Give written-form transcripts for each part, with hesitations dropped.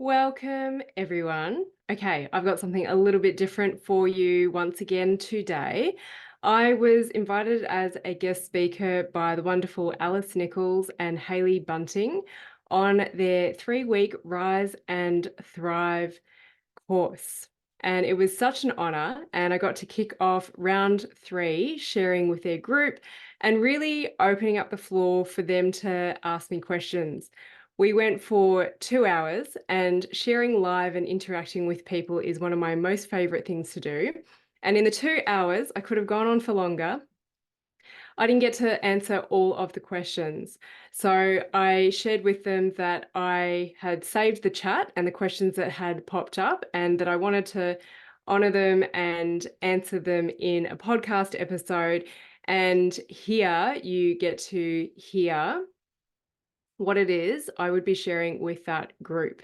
Welcome, everyone. Okay, I've got something a little bit different for you once again today. I was invited as a guest speaker by the wonderful Alice Nicholls and Hayley Bunting on their 3-week Rise and Thrive course. And it was such an honor. And I got to kick off round 3, sharing with their group and really opening up the floor for them to ask me questions. We went for 2 hours, and sharing live and interacting with people is one of my most favorite things to do. And in the 2 hours, I could have gone on for longer. I didn't get to answer all of the questions. So I shared with them that I had saved the chat and the questions that had popped up, and that I wanted to honor them and answer them in a podcast episode. And here you get to hear what it is I would be sharing with that group.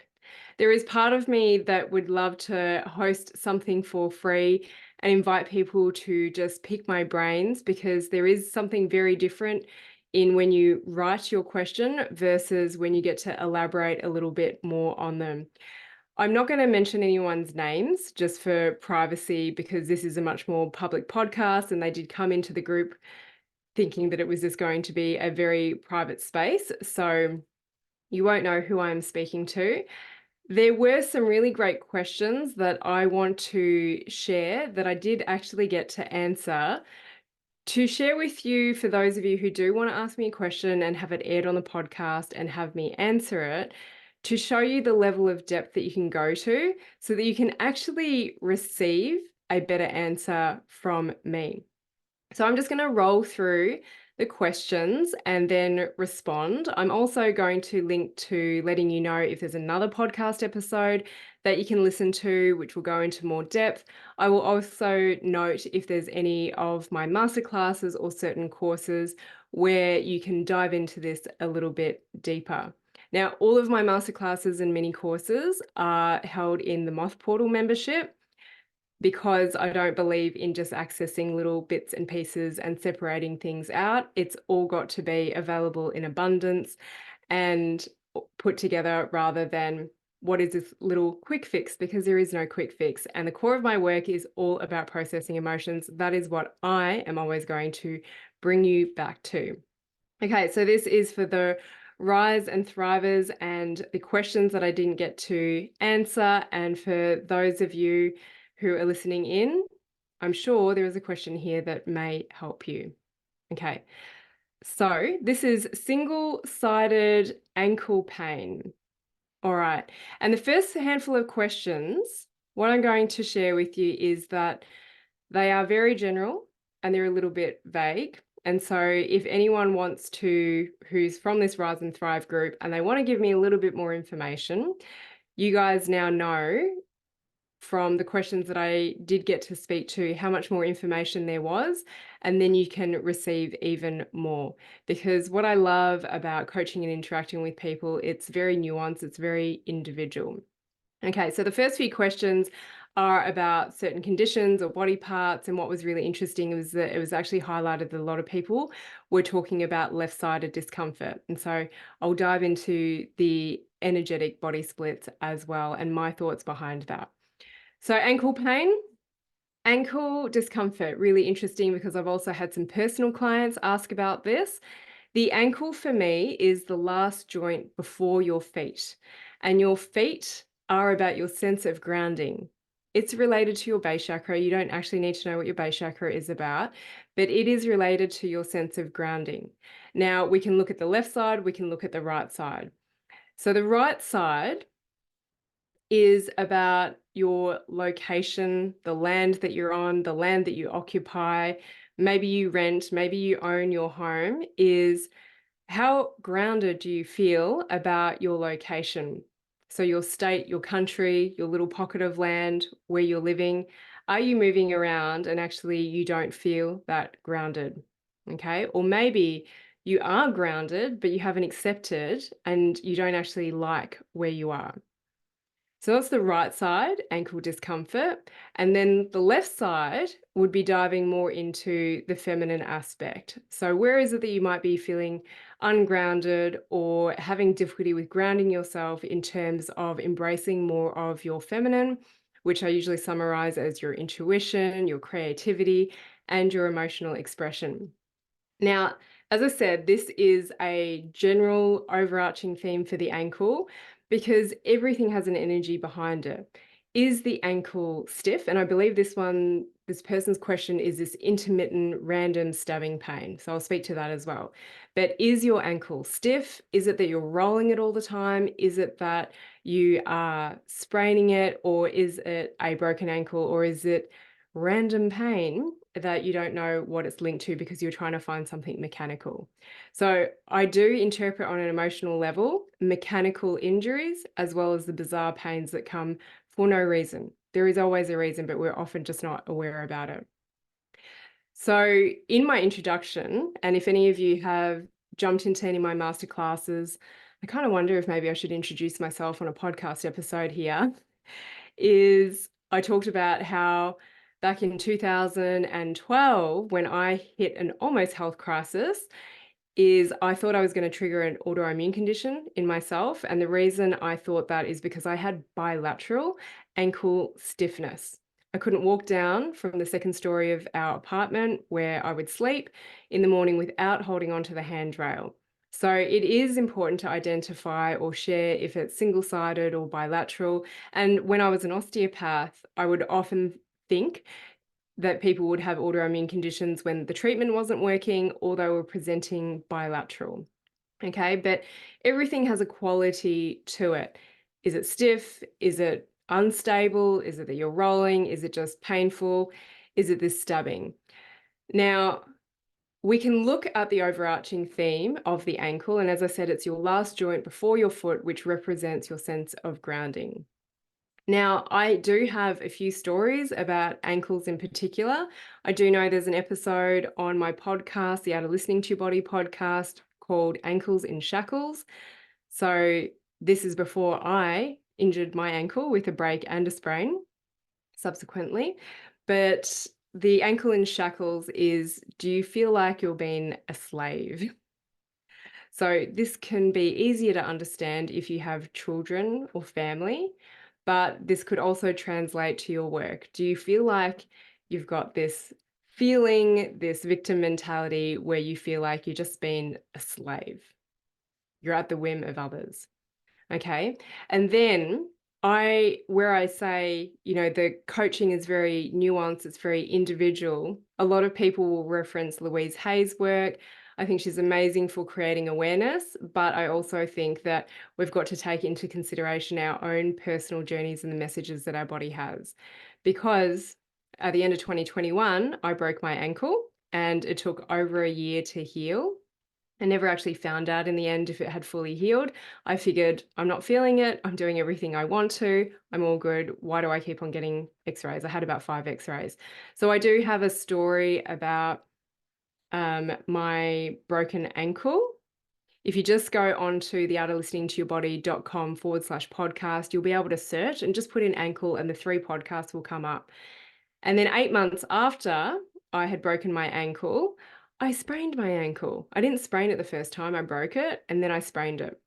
There is part of me that would love to host something for free and invite people to just pick my brains, because there is something very different in when you write your question versus when you get to elaborate a little bit more on them. I'm not going to mention anyone's names just for privacy, because this is a much more public podcast and they did come into the group thinking that it was just going to be a very private space. So you won't know who I'm speaking to. There were some really great questions that I want to share that I did actually get to answer, to share with you for those of you who do want to ask me a question and have it aired on the podcast and have me answer it, to show you the level of depth that you can go to so that you can actually receive a better answer from me. So I'm just going to roll through the questions and then respond. I'm also going to link to letting you know if there's another podcast episode that you can listen to, which will go into more depth. I will also note if there's any of my masterclasses or certain courses where you can dive into this a little bit deeper. Now, all of my masterclasses and mini courses are held in the Moth Portal membership, because I don't believe in just accessing little bits and pieces and separating things out. It's all got to be available in abundance and put together, rather than what is this little quick fix, because there is no quick fix. And the core of my work is all about processing emotions. That is what I am always going to bring you back to. Okay, so this is for the Rise and Thrivers and the questions that I didn't get to answer. And for those of you who are listening in, I'm sure there is a question here that may help you. Okay, so this is single-sided ankle pain. All right, and the first handful of questions, what I'm going to share with you is that they are very general and they're a little bit vague. And so if anyone wants to, who's from this Rise and Thrive group, and they want to give me a little bit more information, you guys now know from the questions that I did get to speak to how much more information there was, and then you can receive even more. Because what I love about coaching and interacting with people, it's very nuanced, it's very individual. Okay, so the first few questions are about certain conditions or body parts, and what was really interesting was that it was actually highlighted that a lot of people were talking about left-sided discomfort. And so I'll dive into the energetic body splits as well and my thoughts behind that. So ankle pain, ankle discomfort, really interesting, because I've also had some personal clients ask about this. The ankle for me is the last joint before your feet, and your feet are about your sense of grounding. It's related to your base chakra. You don't actually need to know what your base chakra is about, but it is related to your sense of grounding. Now, we can look at the left side, we can look at the right side. So the right side is about your location, the land that you're on, the land that you occupy, maybe you rent, maybe you own your home, is how grounded do you feel about your location? So your state, your country, your little pocket of land where you're living, are you moving around and actually you don't feel that grounded? Okay, or maybe you are grounded, but you haven't accepted and you don't actually like where you are. So that's the right side, ankle discomfort. And then the left side would be diving more into the feminine aspect. So where is it that you might be feeling ungrounded, or having difficulty with grounding yourself in terms of embracing more of your feminine, which I usually summarize as your intuition, your creativity, and your emotional expression. Now, as I said, this is a general overarching theme for the ankle because everything has an energy behind it. Is the ankle stiff? And I believe this person's question is this intermittent random stabbing pain. So I'll speak to that as well. But is your ankle stiff? Is it that you're rolling it all the time? Is it that you are spraining it? Or is it a broken ankle? Or is it random pain that you don't know what it's linked to because you're trying to find something mechanical? So I do interpret on an emotional level mechanical injuries as well as the bizarre pains that come for no reason. There is always a reason, but we're often just not aware about it. So in my introduction, and if any of you have jumped into any of my masterclasses, I kind of wonder if maybe I should introduce myself on a podcast episode here, is I talked about how back in 2012, when I hit an almost health crisis, is I thought I was going to trigger an autoimmune condition in myself. And the reason I thought that is because I had bilateral ankle stiffness. I couldn't walk down from the second story of our apartment where I would sleep in the morning without holding onto the handrail. So it is important to identify or share if it's single-sided or bilateral. And when I was an osteopath, I would often think that people would have autoimmune conditions when the treatment wasn't working or they were presenting bilateral. Okay, but everything has a quality to it. Is it stiff? Is it unstable? Is it that you're rolling? Is it just painful? Is it this stabbing? Now, we can look at the overarching theme of the ankle, and as I said, it's your last joint before your foot, which represents your sense of grounding. Now, I do have a few stories about ankles in particular. I do know there's an episode on my podcast, the Art of Listening to Your Body podcast, called Ankles in Shackles. So this is before I injured my ankle with a break and a sprain subsequently. But the ankle in shackles is, do you feel like you're being a slave? So this can be easier to understand if you have children or family, but this could also translate to your work. Do you feel like you've got this feeling, this victim mentality where you feel like you're just being a slave? You're at the whim of others. Okay. And then where I say, the coaching is very nuanced, it's very individual. A lot of people will reference Louise Hay's work. I think she's amazing for creating awareness, but I also think that we've got to take into consideration our own personal journeys and the messages that our body has. Because at the end of 2021, I broke my ankle and it took over a year to heal. I never actually found out in the end if it had fully healed. I figured I'm not feeling it. I'm doing everything I want to. I'm all good. Why do I keep on getting x-rays? I had about 5 x-rays. So I do have a story about my broken ankle. If you just go on to theartoflisteningtoyourbody.com/podcast, you'll be able to search and just put in ankle and the 3 podcasts will come up. And then 8 months after I had broken my ankle, I sprained my ankle. I didn't sprain it the first time, I broke it, and then I sprained it.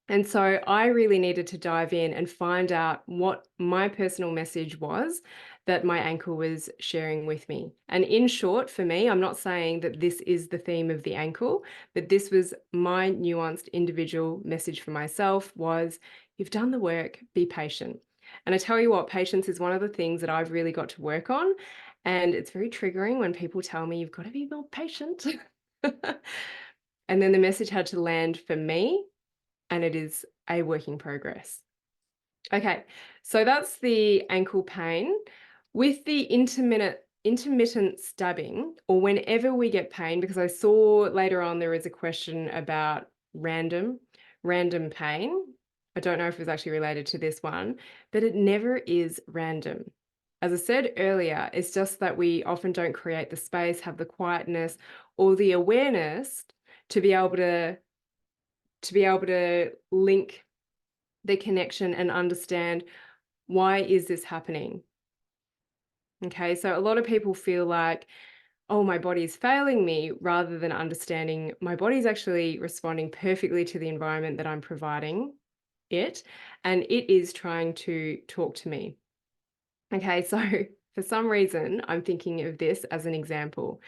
And so I really needed to dive in and find out what my personal message was that my ankle was sharing with me. And in short, for me, I'm not saying that this is the theme of the ankle, but this was my nuanced individual message for myself was, you've done the work, be patient. And I tell you what, patience is one of the things that I've really got to work on. And it's very triggering when people tell me you've got to be more patient. And then the message had to land for me, and it is a work in progress. Okay, so that's the ankle pain. With the intermittent stabbing, or whenever we get pain, because I saw later on there is a question about random pain. I don't know if it was actually related to this one, but it never is random. As I said earlier, it's just that we often don't create the space, have the quietness or the awareness to be able to link the connection and understand, why is this happening? Okay, so a lot of people feel like, oh, my body's failing me, rather than understanding my body's actually responding perfectly to the environment that I'm providing it, and it is trying to talk to me. Okay, so for some reason, I'm thinking of this as an example.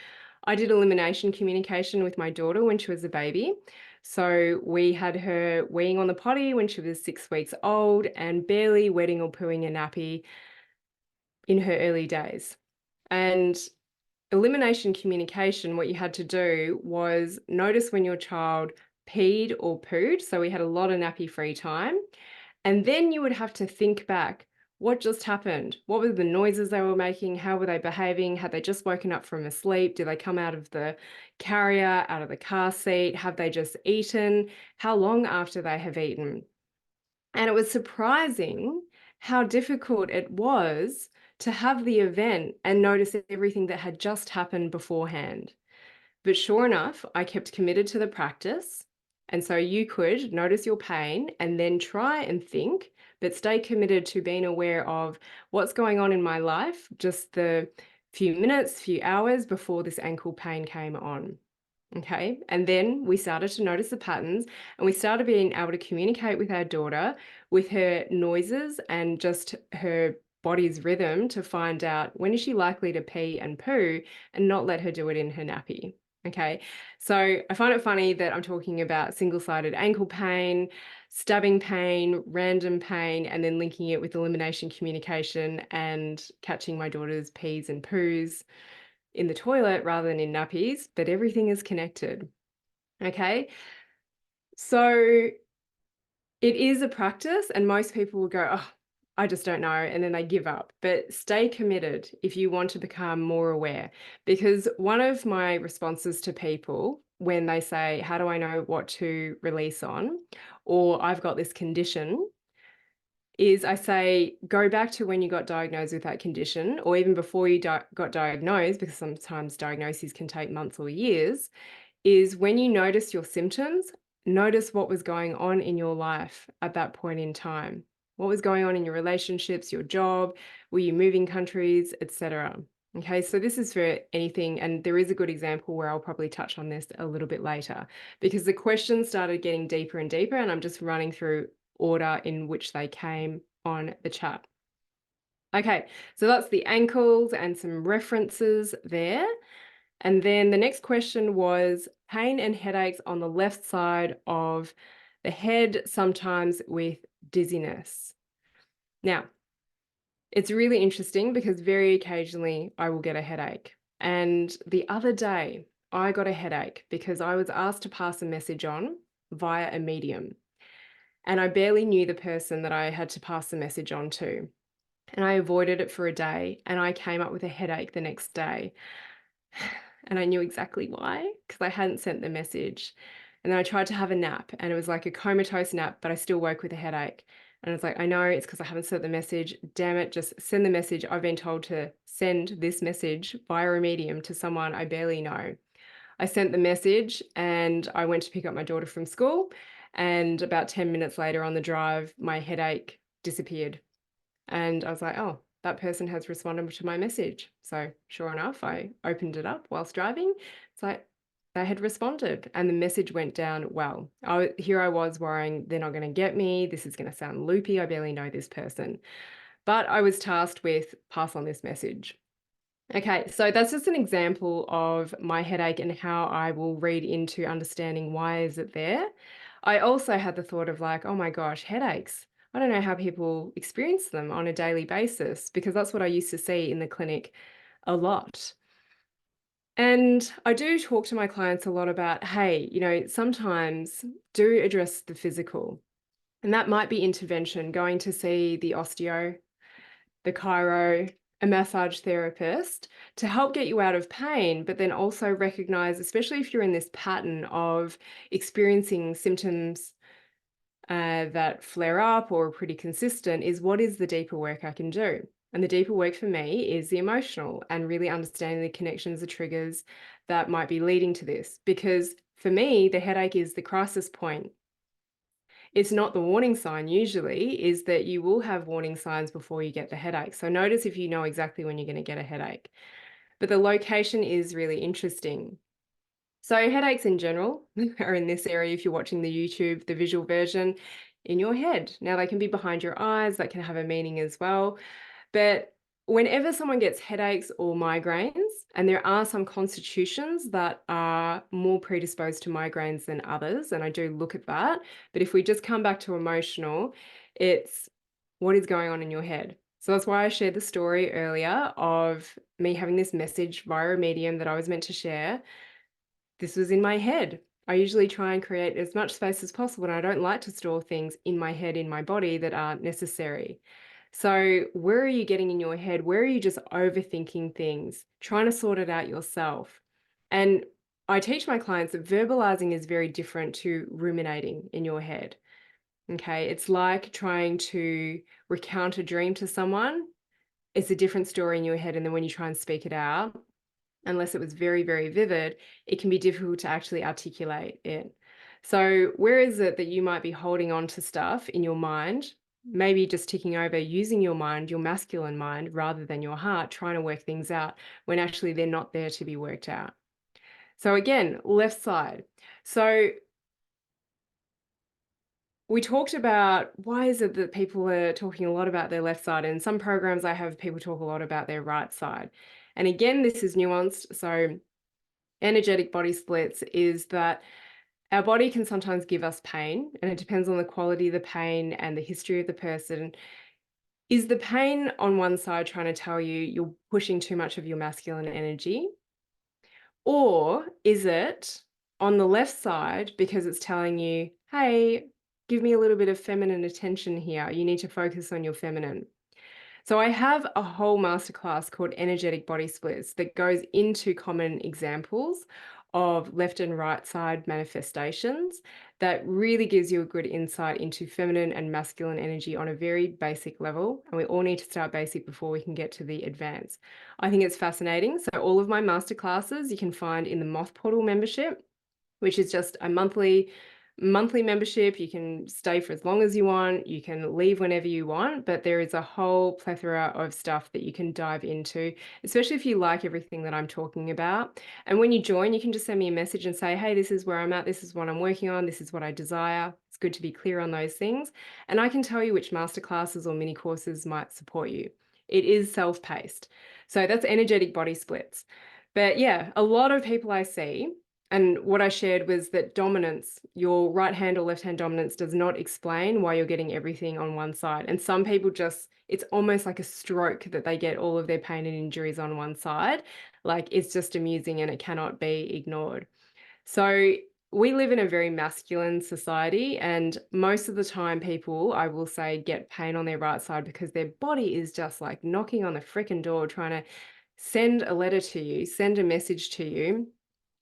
I did elimination communication with my daughter when she was a baby. So we had her weeing on the potty when she was 6 weeks old and barely wetting or pooing a nappy in her early days. And elimination communication, what you had to do was notice when your child peed or pooed. So we had a lot of nappy free time. And then you would have to think back, what just happened? What were the noises they were making? How were they behaving? Had they just woken up from a sleep? Did they come out of the carrier, out of the car seat? Have they just eaten? How long after they have eaten? And it was surprising how difficult it was to have the event and notice everything that had just happened beforehand. But sure enough, I kept committed to the practice. And so you could notice your pain and then try and think, but stay committed to being aware of what's going on in my life just the few minutes, few hours before this ankle pain came on. Okay. And then we started to notice the patterns and we started being able to communicate with our daughter with her noises and just her body's rhythm to find out when is she likely to pee and poo and not let her do it in her nappy. Okay. So I find it funny that I'm talking about single-sided ankle pain, stabbing pain, random pain, and then linking it with elimination communication and catching my daughter's pees and poos in the toilet rather than in nappies, but everything is connected. Okay. So it is a practice, and most people will go, oh, I just don't know. And then they give up. But stay committed if you want to become more aware. Because one of my responses to people when they say, how do I know what to release on? Or I've got this condition, is I say, go back to when you got diagnosed with that condition, or even before you got diagnosed, because sometimes diagnoses can take months or years, is when you notice your symptoms, notice what was going on in your life at that point in time. What was going on in your relationships, your job, were you moving countries, etc. Okay, so this is for anything, and there is a good example where I'll probably touch on this a little bit later, because the questions started getting deeper and deeper, and I'm just running through order in which they came on the chat. Okay, so that's the ankles and some references there. And then the next question was pain and headaches on the left side of the head, sometimes with dizziness. Now, it's really interesting because very occasionally I will get a headache. And the other day I got a headache because I was asked to pass a message on via a medium. And I barely knew the person that I had to pass the message on to. And I avoided it for a day and I came up with a headache the next day. And I knew exactly why, because I hadn't sent the message. And then I tried to have a nap and it was like a comatose nap, but I still woke with a headache. And I was like, I know it's because I haven't sent the message. Damn it, just send the message. I've been told to send this message via a medium to someone I barely know. I sent the message and I went to pick up my daughter from school. And about 10 minutes later on the drive, my headache disappeared. And I was like, oh, that person has responded to my message. So sure enough, I opened it up whilst driving. It's like they had responded and the message went down well. Here I was worrying, they're not going to get me. This is going to sound loopy. I barely know this person. But I was tasked with pass on this message. Okay, so that's just an example of my headache and how I will read into understanding why is it there. I also had the thought of like, oh my gosh, headaches. I don't know how people experience them on a daily basis because that's what I used to see in the clinic a lot. And I do talk to my clients a lot about, hey, sometimes do address the physical. And that might be intervention, going to see the osteo, the chiro, a massage therapist to help get you out of pain, but then also recognize, especially if you're in this pattern of experiencing symptoms that flare up or are pretty consistent, is what is the deeper work I can do? And the deeper work for me is the emotional and really understanding the connections, the triggers that might be leading to this. Because for me, the headache is the crisis point. It's not the warning sign usually, is that you will have warning signs before you get the headache. So notice if you know exactly when you're going to get a headache. but the location is really interesting. So headaches in general are in this area if you're watching the YouTube, the visual version, in your head. Now they can be behind your eyes, that can have a meaning as well. But whenever someone gets headaches or migraines, and there are some constitutions that are more predisposed to migraines than others, and I do look at that. But if we just come back to emotional, it's what is going on in your head. So that's why I shared the story earlier of me having this message via a medium that I was meant to share. This was in my head. I usually try and create as much space as possible, and I don't like to store things in my head, in my body that aren't necessary. So, where are you getting in your head? Where are you just overthinking things, trying to sort it out yourself? And I teach my clients that verbalizing is very different to ruminating in your head. Okay. It's like trying to recount a dream to someone. It's a different story in your head. And then when you try and speak it out, unless it was very, very vivid, it can be difficult to actually articulate it. So, where is it that you might be holding on to stuff in your mind? Maybe just ticking over using your mind, your masculine mind, rather than your heart, trying to work things out when actually they're not there to be worked out. So, again, left side. So, we talked about why is it that people are talking a lot about their left side. In some programs, I have people talk a lot about their right side. And again, this is nuanced. So, energetic body splits is that our body can sometimes give us pain, and it depends on the quality of the pain and the history of the person. Is the pain on one side trying to tell you you're pushing too much of your masculine energy? Or is it on the left side because it's telling you, hey, give me a little bit of feminine attention here. You need to focus on your feminine. So I have a whole masterclass called Energetic Body Splits that goes into common examples of left and right side manifestations that really gives you a good insight into feminine and masculine energy on a very basic level. And we all need to start basic before we can get to the advanced. I think it's fascinating. So all of my masterclasses you can find in the Moth Portal membership, which is just a monthly membership. You can stay for as long as you want, you can leave whenever you want, but there is a whole plethora of stuff that you can dive into, especially if you like everything that I'm talking about. And when you join, you can just send me a message and say, hey, this is where I'm at, this is what I'm working on, this is what I desire. It's good to be clear on those things. And I can tell you which masterclasses or mini courses might support you. It is self-paced. So that's energetic body splits. But yeah, a lot of people I see, and what I shared was that dominance, your right hand or left hand dominance, does not explain why you're getting everything on one side. And some people just, it's almost like a stroke that they get all of their pain and injuries on one side. Like it's just amusing and it cannot be ignored. So we live in a very masculine society, and most of the time people, I will say, get pain on their right side because their body is just like knocking on the freaking door, trying to send a letter to you, send a message to you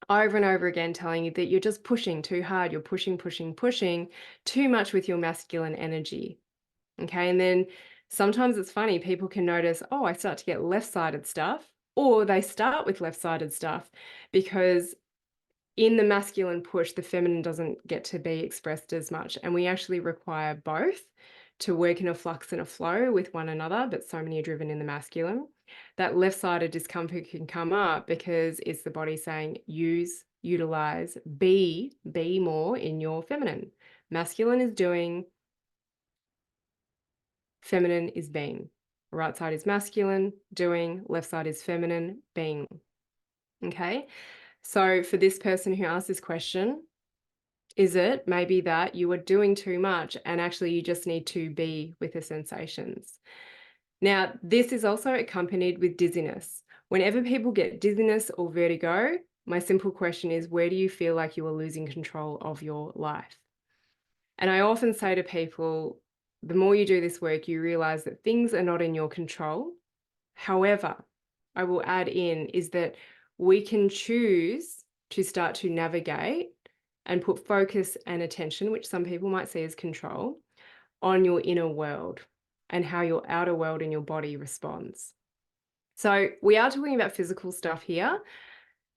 over and over again, telling you that you're just pushing too hard, you're pushing, pushing, pushing too much with your masculine energy. Okay. And then sometimes it's funny, people can notice, oh, I start to get left-sided stuff, or they start with left-sided stuff because in the masculine push, the feminine doesn't get to be expressed as much. And we actually require both to work in a flux and a flow with one another, but so many are driven in the masculine. That left-sided discomfort can come up because it's the body saying, use, utilize, be more in your feminine. Masculine is doing, feminine is being. Right side is masculine, doing, left side is feminine, being. Okay. So for this person who asked this question, is it maybe that you are doing too much and actually you just need to be with the sensations? Now, this is also accompanied with dizziness. Whenever people get dizziness or vertigo, my simple question is, where do you feel like you are losing control of your life? And I often say to people, the more you do this work, you realize that things are not in your control. However, I will add in is that we can choose to start to navigate and put focus and attention, which some people might see as control, on your inner world and how your outer world and your body responds. So we are talking about physical stuff here.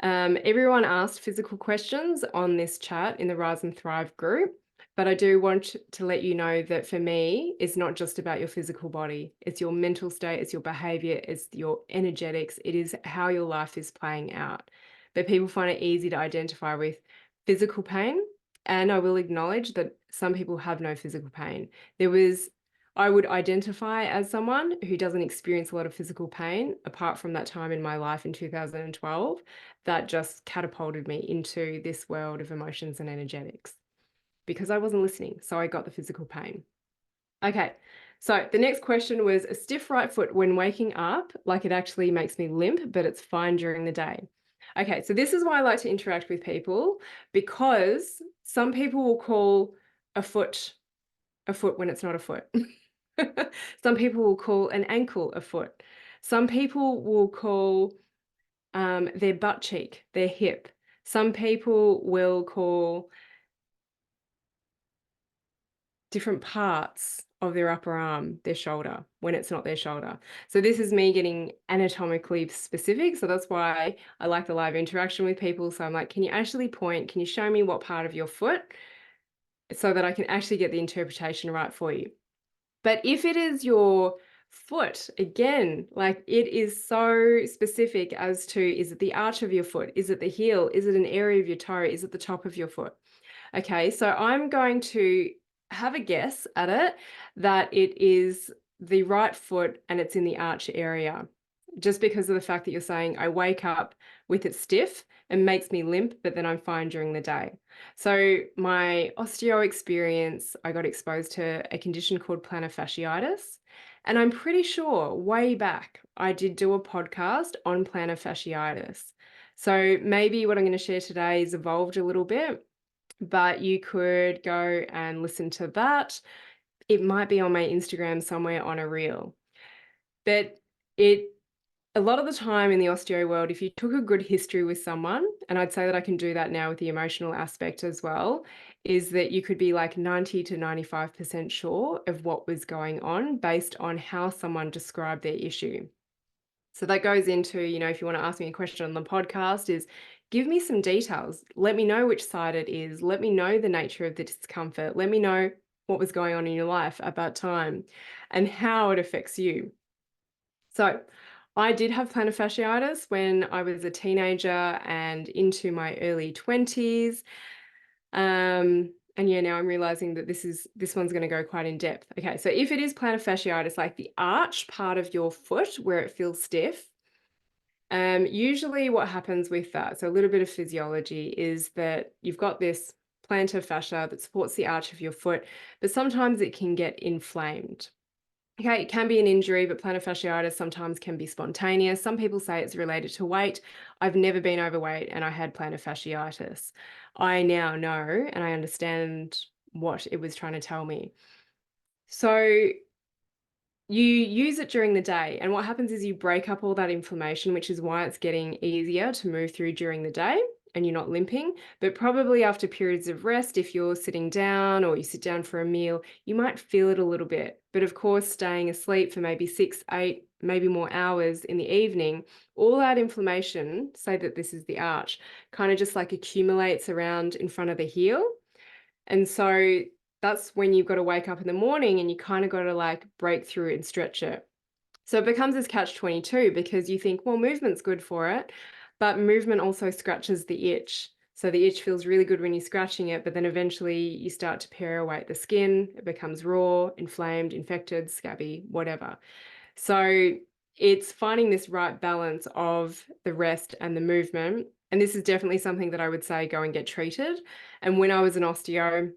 Everyone asked physical questions on this chat in the Rise and Thrive group. But I do want to let you know that for me, it's not just about your physical body. It's your mental state, it's your behavior, it's your energetics, it is how your life is playing out. But people find it easy to identify with physical pain. And I will acknowledge that some people have no physical pain. I would identify as someone who doesn't experience a lot of physical pain, apart from that time in my life in 2012, that just catapulted me into this world of emotions and energetics because I wasn't listening. So I got the physical pain. Okay. So the next question was a stiff right foot when waking up, like it actually makes me limp, but it's fine during the day. Okay. So this is why I like to interact with people, because some people will call a foot when it's not a foot. Some people will call an ankle a foot. Some people will call their butt cheek their hip. Some people will call different parts of their upper arm their shoulder when it's not their shoulder. So this is me getting anatomically specific. So that's why I like the live interaction with people. So I'm like, can you actually point? Can you show me what part of your foot so that I can actually get the interpretation right for you? But if it is your foot, again, like it is so specific as to, is it the arch of your foot? Is it the heel? Is it an area of your toe? Is it the top of your foot? Okay, so I'm going to have a guess at it that it is the right foot and it's in the arch area, just because of the fact that you're saying I wake up with it stiff and makes me limp, but then I'm fine during the day. So my osteo experience, I got exposed to a condition called plantar fasciitis. And I'm pretty sure way back I did do a podcast on plantar fasciitis. So maybe what I'm going to share today has evolved a little bit, but you could go and listen to that. It might be on my Instagram somewhere on a reel. But a lot of the time in the osteo world, if you took a good history with someone, and I'd say that I can do that now with the emotional aspect as well, is that you could be like 90 to 95% sure of what was going on based on how someone described their issue. So that goes into, if you want to ask me a question on the podcast, is give me some details. Let me know which side it is. Let me know the nature of the discomfort. Let me know what was going on in your life at that time and how it affects you. So I did have plantar fasciitis when I was a teenager and into my early 20s. And yeah, now I'm realizing that this one's going to go quite in depth. Okay, so if it is plantar fasciitis, like the arch part of your foot where it feels stiff, usually what happens with that, so a little bit of physiology, is that you've got this plantar fascia that supports the arch of your foot, but sometimes it can get inflamed. Okay, it can be an injury, but plantar fasciitis sometimes can be spontaneous. Some people say it's related to weight. I've never been overweight and I had plantar fasciitis. I now know and I understand what it was trying to tell me. So you use it during the day, and what happens is you break up all that inflammation, which is why it's getting easier to move through during the day and you're not limping. But probably after periods of rest, if you're sitting down or you sit down for a meal, you might feel it a little bit. But of course, staying asleep for maybe 6, 8, maybe more hours in the evening, all that inflammation, say that this is the arch, kind of just like accumulates around in front of the heel. And so that's when you've got to wake up in the morning and you kind of got to like break through and stretch it. So it becomes this catch-22 because you think, well, movement's good for it, but movement also scratches the itch. So the itch feels really good when you're scratching it, but then eventually you start to pare away the skin. It becomes raw, inflamed, infected, scabby, whatever. So it's finding this right balance of the rest and the movement. And this is definitely something that I would say go and get treated. And when I was an osteo,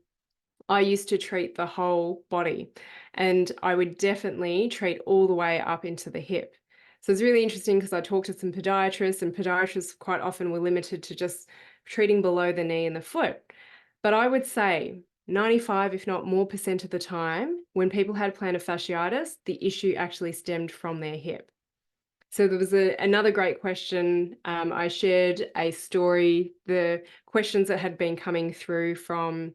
I used to treat the whole body, and I would definitely treat all the way up into the hip. So it's really interesting because I talked to some podiatrists, and podiatrists quite often were limited to just treating below the knee and the foot. But I would say 95, if not more percent of the time, when people had plantar fasciitis, the issue actually stemmed from their hip. So there was another great question. I shared a story, the questions that had been coming through from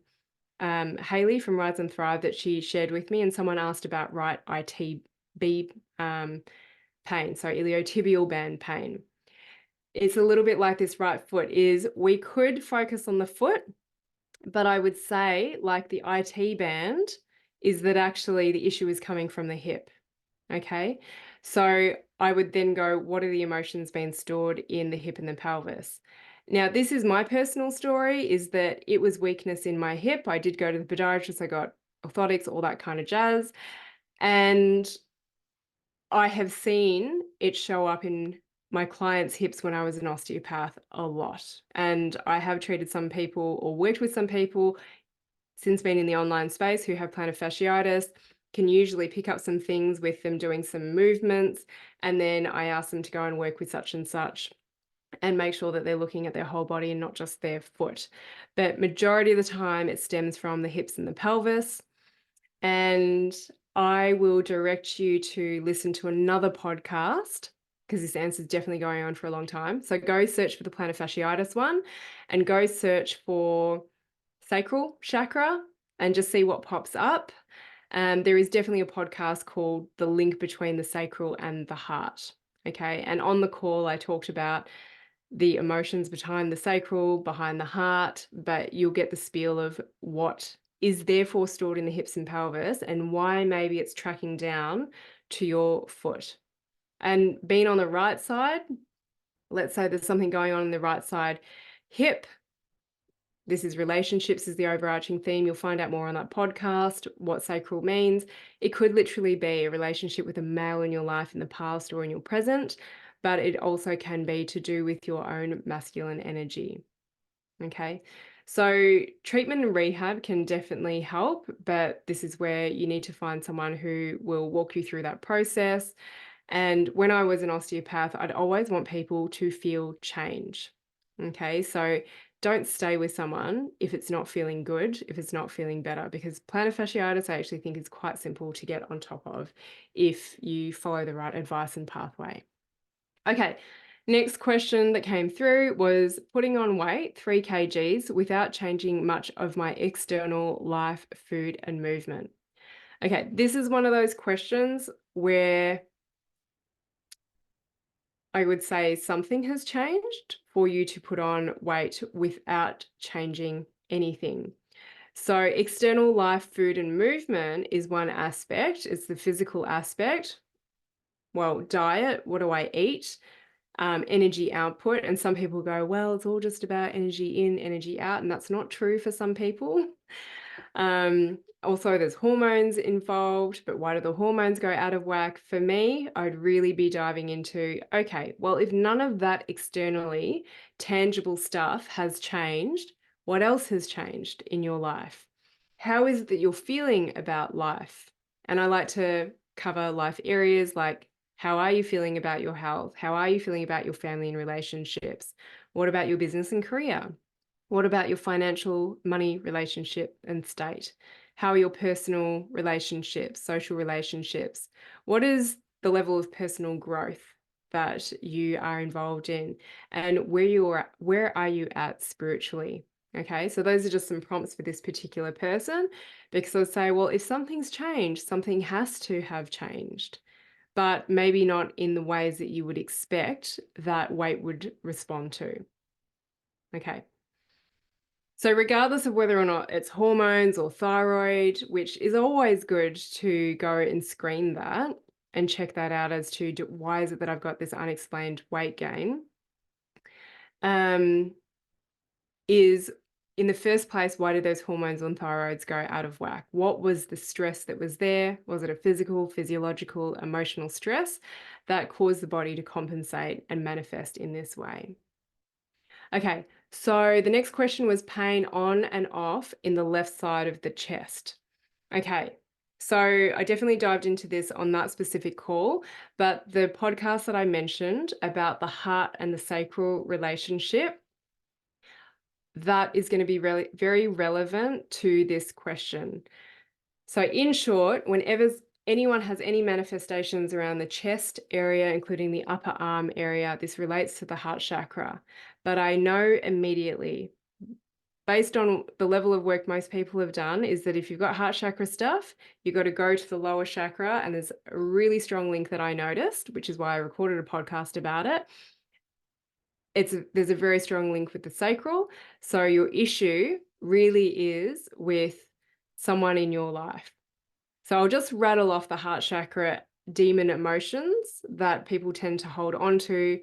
Hayley from Rise and Thrive that she shared with me, and someone asked about right ITB pain, so iliotibial band pain. It's a little bit like this right foot is we could focus on the foot, But I would say, like the IT band, is that actually the issue is coming from the hip. Okay. So I would then go, what are the emotions being stored in the hip and the pelvis? Now, this is my personal story, is that it was weakness in my hip. I did go to the podiatrist, I got orthotics, all that kind of jazz. And I have seen it show up in my clients' hips when I was an osteopath a lot. And I have treated some people or worked with some people since being in the online space who have plantar fasciitis, can usually pick up some things with them doing some movements. And then I ask them to go and work with such and such and make sure that they're looking at their whole body and not just their foot. But majority of the time it stems from the hips and the pelvis. And I will direct you to listen to another podcast because this answer is definitely going on for a long time. So go search for the plantar fasciitis one and go search for sacral chakra and just see what pops up. There is definitely a podcast called The Link Between the Sacral and the Heart. Okay. And on the call, I talked about the emotions behind the sacral, behind the heart, but you'll get the spiel of what is therefore stored in the hips and pelvis and why maybe it's tracking down to your foot. And being on the right side, let's say there's something going on in the right side hip. This is relationships is the overarching theme. You'll find out more on that podcast, what sacral means. It could literally be a relationship with a male in your life in the past or in your present, but it also can be to do with your own masculine energy. Okay. So treatment and rehab can definitely help, but this is where you need to find someone who will walk you through that process. And when I was an osteopath, I'd always want people to feel change. Okay, so don't stay with someone if it's not feeling good, if it's not feeling better, because plantar fasciitis, I actually think is quite simple to get on top of if you follow the right advice and pathway. Okay, next question that came through was putting on weight, 3 kgs, without changing much of my external life, food, and movement. Okay, this is one of those questions where I would say something has changed for you to put on weight without changing anything. So external life, food, and movement is one aspect. It's the physical aspect. Well, diet, what do I eat? Energy output. And some people go, well, it's all just about energy in, energy out. And that's not true for some people. Also, there's hormones involved, but why do the hormones go out of whack? For me, I'd really be diving into, okay, well, if none of that externally tangible stuff has changed, what else has changed in your life? How is it that you're feeling about life? And I like to cover life areas like, how are you feeling about your health? How are you feeling about your family and relationships? What about your business and career? What about your financial money relationship and state? How are your personal relationships, social relationships? What is the level of personal growth that you are involved in? And where are you at spiritually? Okay, so those are just some prompts for this particular person, because I'll say, well, if something's changed, something has to have changed, but maybe not in the ways that you would expect that weight would respond to. Okay. So regardless of whether or not it's hormones or thyroid, which is always good to go and screen that and check that out as to why is it that I've got this unexplained weight gain, is in the first place, why did those hormones and thyroids go out of whack? What was the stress that was there? Was it a physical, physiological, emotional stress that caused the body to compensate and manifest in this way? Okay, so the next question was pain on and off in the left side of the chest. Okay, so I definitely dived into this on that specific call, but the podcast that I mentioned about the heart and the sacral relationship, that is going to be very relevant to this question. So in short, whenever anyone has any manifestations around the chest area, including the upper arm area, this relates to the heart chakra. But I know immediately, based on the level of work most people have done, is that if you've got heart chakra stuff, you've got to go to the lower chakra. And there's a really strong link that I noticed, which is why I recorded a podcast about it. There's a very strong link with the sacral. So your issue really is with someone in your life. So I'll just rattle off the heart chakra demon emotions that people tend to hold on to,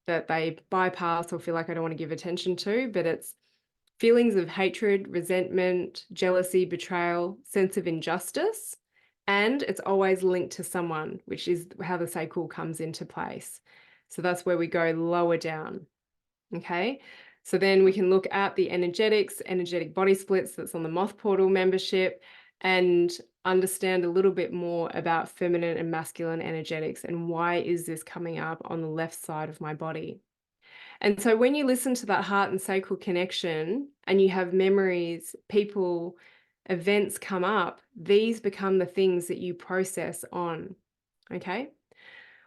that they bypass or feel like I don't want to give attention to, but it's feelings of hatred, resentment, jealousy, betrayal, sense of injustice, and it's always linked to someone, which is how the sacral comes into place. So that's where we go lower down. Okay. So then we can look at the energetics, energetic body splits that's on the Moth Portal membership, and understand a little bit more about feminine and masculine energetics and why is this coming up on the left side of my body. And so when you listen to that heart and sacral connection and you have memories, people, events come up, these become the things that you process on. Okay.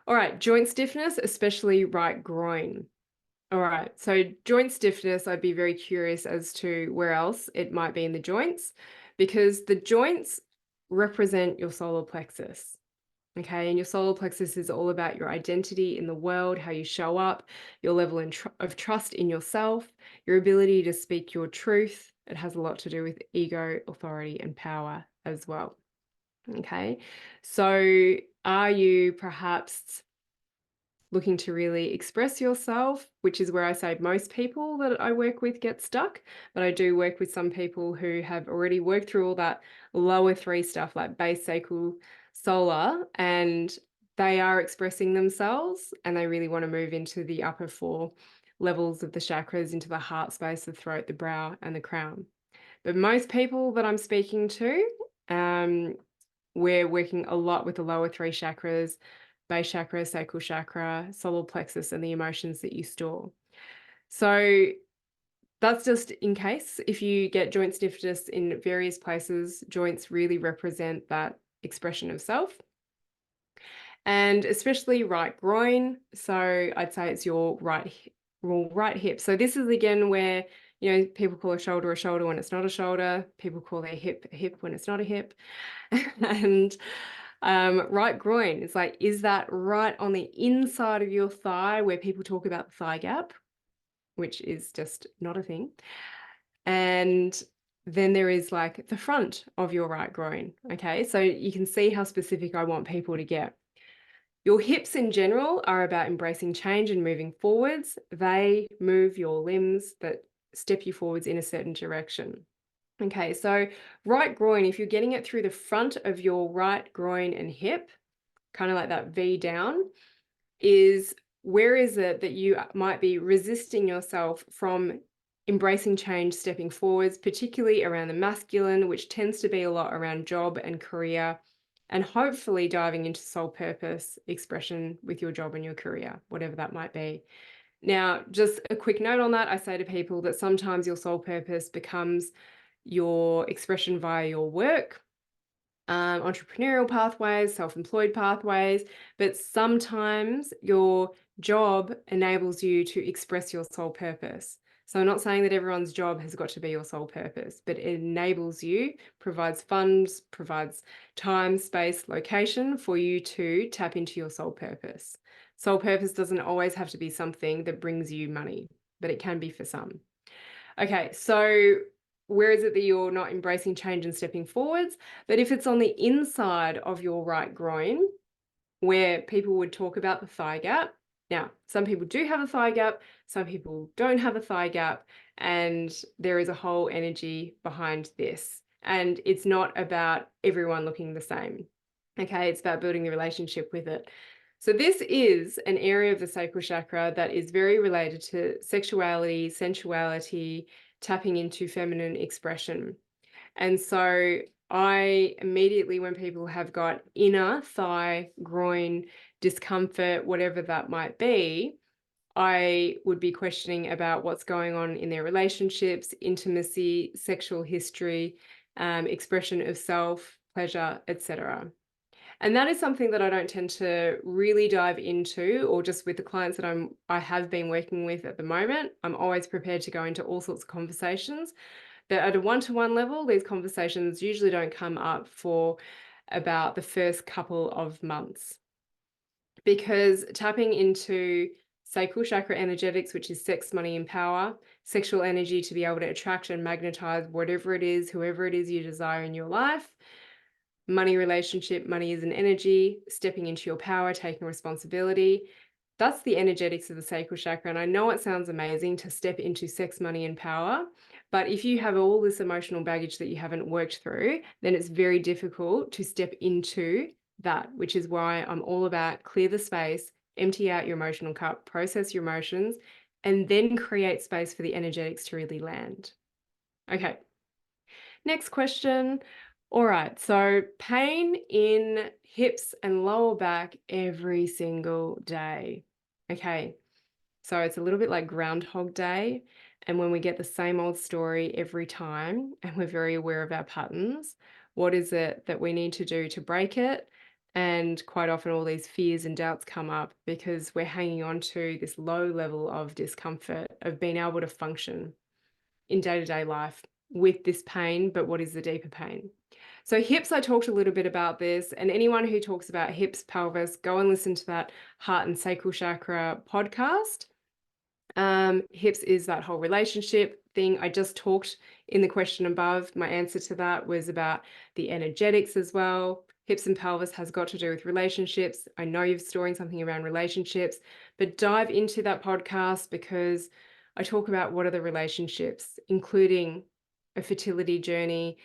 All right. Joint stiffness, especially right groin. All right. So joint stiffness, I'd be very curious as to where else it might be in the joints, because the joints represent your solar plexus. Okay. And your solar plexus is all about your identity in the world, how you show up, your level of trust in yourself, your ability to speak your truth. It has a lot to do with ego, authority, and power as well. Okay. So are you perhaps looking to really express yourself, which is where I say most people that I work with get stuck, but I do work with some people who have already worked through all that lower three stuff like base, sacral, solar, and they are expressing themselves and they really want to move into the upper four levels of the chakras, into the heart space, the throat, the brow, and the crown. But most people that I'm speaking to, we're working a lot with the lower three chakras, base chakra, sacral chakra, solar plexus, and the emotions that you store. So that's just in case if you get joint stiffness in various places, joints really represent that expression of self. And especially right groin. So I'd say it's your right hip. So this is again where, people call a shoulder when it's not a shoulder. People call their hip a hip when it's not a hip. And right groin, it's like, is that right on the inside of your thigh where people talk about the thigh gap, which is just not a thing. And then there is like the front of your right groin. Okay, so you can see how specific I want people to get. Your hips in general are about embracing change and moving forwards. They move your limbs that step you forwards in a certain direction. Okay, so right groin, if you're getting it through the front of your right groin and hip, kind of like that V down, is where is it that you might be resisting yourself from embracing change, stepping forwards, particularly around the masculine, which tends to be a lot around job and career, and hopefully diving into soul purpose expression with your job and your career, whatever that might be. Now, just a quick note on that, I say to people that sometimes your soul purpose becomes your expression via your work, entrepreneurial pathways, self-employed pathways, but sometimes your job enables you to express your soul purpose. So I'm not saying that everyone's job has got to be your sole purpose, but it enables you, provides funds, provides time, space, location for you to tap into your soul purpose. Soul purpose doesn't always have to be something that brings you money, but it can be for some. Okay, so where is it that you're not embracing change and stepping forwards? But if it's on the inside of your right groin, where people would talk about the thigh gap. Now, some people do have a thigh gap, some people don't have a thigh gap, and there is a whole energy behind this. And it's not about everyone looking the same. Okay, it's about building the relationship with it. So this is an area of the sacral chakra that is very related to sexuality, sensuality, tapping into feminine expression. And so I immediately, when people have got inner thigh, groin, discomfort, whatever that might be, I would be questioning about what's going on in their relationships, intimacy, sexual history, expression of self, pleasure, etc. And that is something that I don't tend to really dive into, or just with the clients that I have been working with at the moment. I'm always prepared to go into all sorts of conversations. But at a one-to-one level, these conversations usually don't come up for about the first couple of months, because tapping into sacral chakra energetics, which is sex, money, and power, sexual energy to be able to attract and magnetize whatever it is, whoever it is you desire in your life. Money relationship, money is an energy, stepping into your power, taking responsibility. That's the energetics of the sacral chakra. And I know it sounds amazing to step into sex, money, and power. But if you have all this emotional baggage that you haven't worked through, then it's very difficult to step into that, which is why I'm all about clear the space, empty out your emotional cup, process your emotions, and then create space for the energetics to really land. Okay. Next question. All right, so pain in hips and lower back every single day. Okay, so it's a little bit like Groundhog Day. And when we get the same old story every time and we're very aware of our patterns, what is it that we need to do to break it? And quite often all these fears and doubts come up because we're hanging on to this low level of discomfort of being able to function in day-to-day life with this pain, but what is the deeper pain? So hips, I talked a little bit about this, and anyone who talks about hips, pelvis, go and listen to that heart and sacral chakra podcast. Hips is that whole relationship thing. I just talked in the question above. My answer to that was about the energetics as well. Hips and pelvis has got to do with relationships. I know you're storing something around relationships, but dive into that podcast because I talk about what are the relationships, including a fertility journey,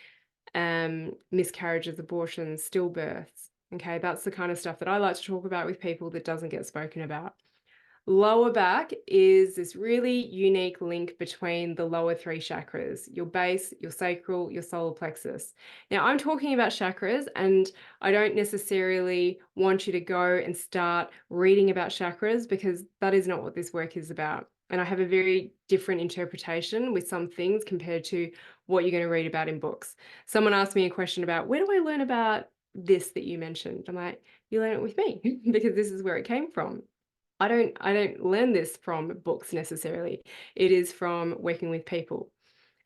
miscarriages, abortions, stillbirths. Okay, that's the kind of stuff that I like to talk about with people that doesn't get spoken about. Lower back is this really unique link between the lower three chakras, your base, your sacral, your solar plexus. Now, I'm talking about chakras, and I don't necessarily want you to go and start reading about chakras because that is not what this work is about. And I have a very different interpretation with some things compared to what you're going to read about in books. Someone asked me a question about, where do I learn about this that you mentioned? I'm like, you learn it with me because this is where it came from. I don't learn this from books necessarily. It is from working with people.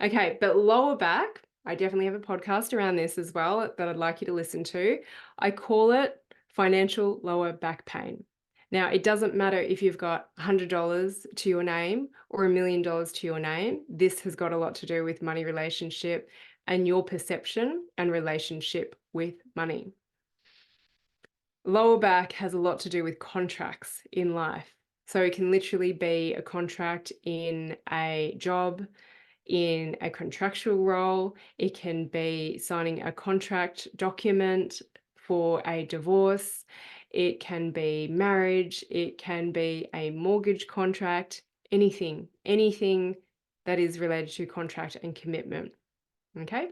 Okay, but lower back, I definitely have a podcast around this as well that I'd like you to listen to. I call it financial lower back pain. Now, it doesn't matter if you've got $100 to your name or $1 million to your name. This has got a lot to do with money relationship and your perception and relationship with money. Lower back has a lot to do with contracts in life. So it can literally be a contract in a job, in a contractual role. It can be signing a contract document for a divorce. It can be marriage. It can be a mortgage contract, anything that is related to contract and commitment. Okay.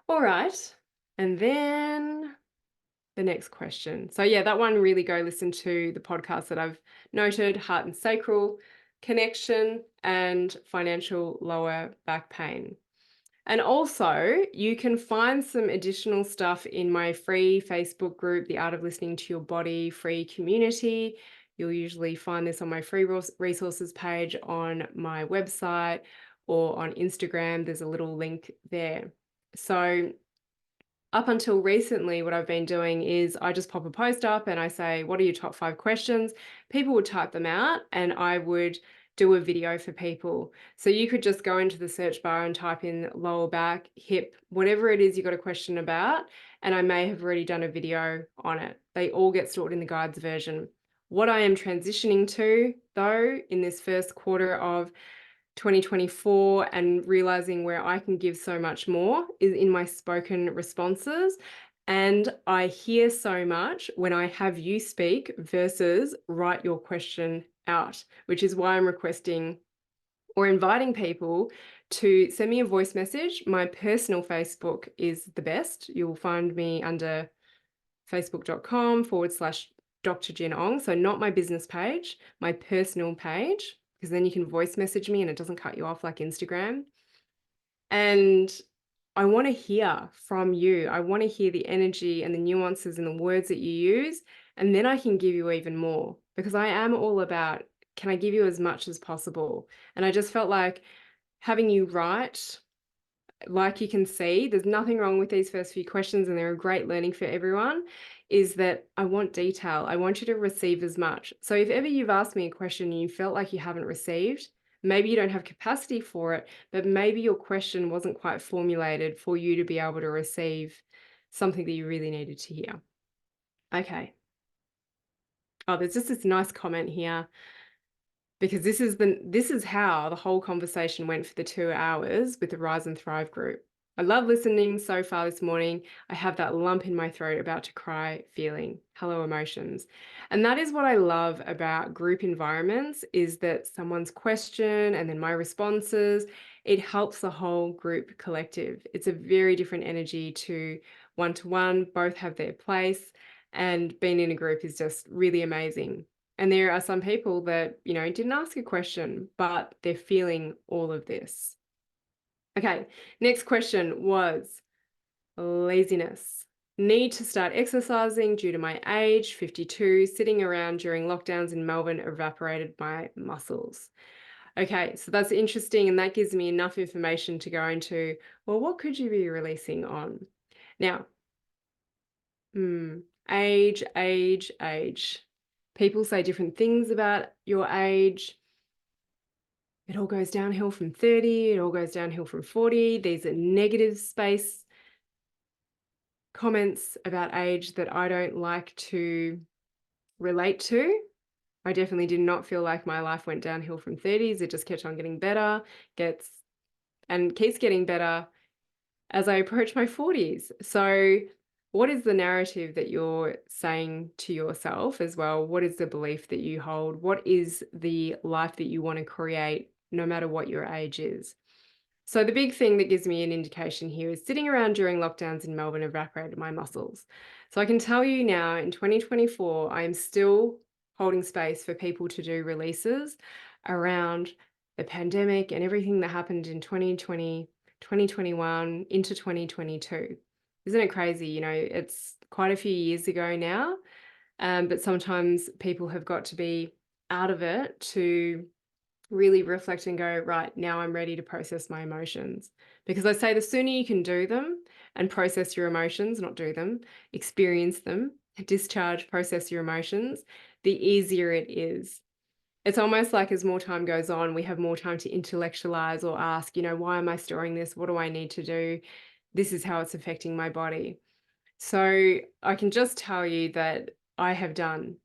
All right. And then the next question. So yeah, that one, really go listen to the podcast that I've noted, heart and sacral connection and financial lower back pain. And also you can find some additional stuff in my free Facebook group, The Art of Listening to Your Body free community. You'll usually find this on my free resources page on my website or on Instagram. There's a little link there. So up until recently, what I've been doing is I just pop a post up and I say, what are your top 5 questions? People would type them out and I would do a video for people. So you could just go into the search bar and type in lower back, hip, whatever it is you got a question about, and I may have already done a video on it. They all get stored in the guides version. What I am transitioning to, though, in this first quarter of 2024 and realizing where I can give so much more is in my spoken responses. And I hear so much when I have you speak versus write your question out, which is why I'm requesting or inviting people to send me a voice message. My personal Facebook is the best. You'll find me under facebook.com/Dr. Jen Ong. So not my business page, my personal page, because then you can voice message me and it doesn't cut you off like Instagram. And I want to hear from you. I want to hear the energy and the nuances and the words that you use. And then I can give you even more because I am all about, can I give you as much as possible? And I just felt like having you write, like you can see, there's nothing wrong with these first few questions and they're a great learning for everyone. is that I want detail. I want you to receive as much. So if ever you've asked me a question and you felt like you haven't received, maybe you don't have capacity for it, but maybe your question wasn't quite formulated for you to be able to receive something that you really needed to hear. Okay. Oh, there's just this nice comment here, because this is how the whole conversation went for the 2 hours with the Rise and Thrive group. I love listening so far this morning. I have that lump in my throat about to cry feeling. Hello, emotions. And that is what I love about group environments, is that someone's question and then my responses, it helps the whole group collective. It's a very different energy to one-to-one. Both have their place, and being in a group is just really amazing. And there are some people that, didn't ask a question, but they're feeling all of this. Okay, next question was laziness. Need to start exercising due to my age, 52, sitting around during lockdowns in Melbourne evaporated my muscles. Okay, so that's interesting, and that gives me enough information to go into, well, what could you be releasing on? Now, age, age, age. People say different things about your age. It all goes downhill from 30, it all goes downhill from 40. These are negative space comments about age that I don't like to relate to. I definitely did not feel like my life went downhill from 30s. It just kept on getting better, keeps getting better as I approach my 40s. So what is the narrative that you're saying to yourself as well? What is the belief that you hold? What is the life that you want to create, no matter what your age is? So the big thing that gives me an indication here is sitting around during lockdowns in Melbourne evaporated my muscles. So I can tell you now, in 2024, I am still holding space for people to do releases around the pandemic and everything that happened in 2020, 2021 into 2022. Isn't it crazy? It's quite a few years ago now, but sometimes people have got to be out of it to really reflect and go, right, now I'm ready to process my emotions. Because I say the sooner you can do them and process your emotions, not do them, experience them, discharge, process your emotions, the easier it is. It's almost like as more time goes on, we have more time to intellectualize or ask, why am I storing this? What do I need to do? This is how it's affecting my body. So I can just tell you that I have done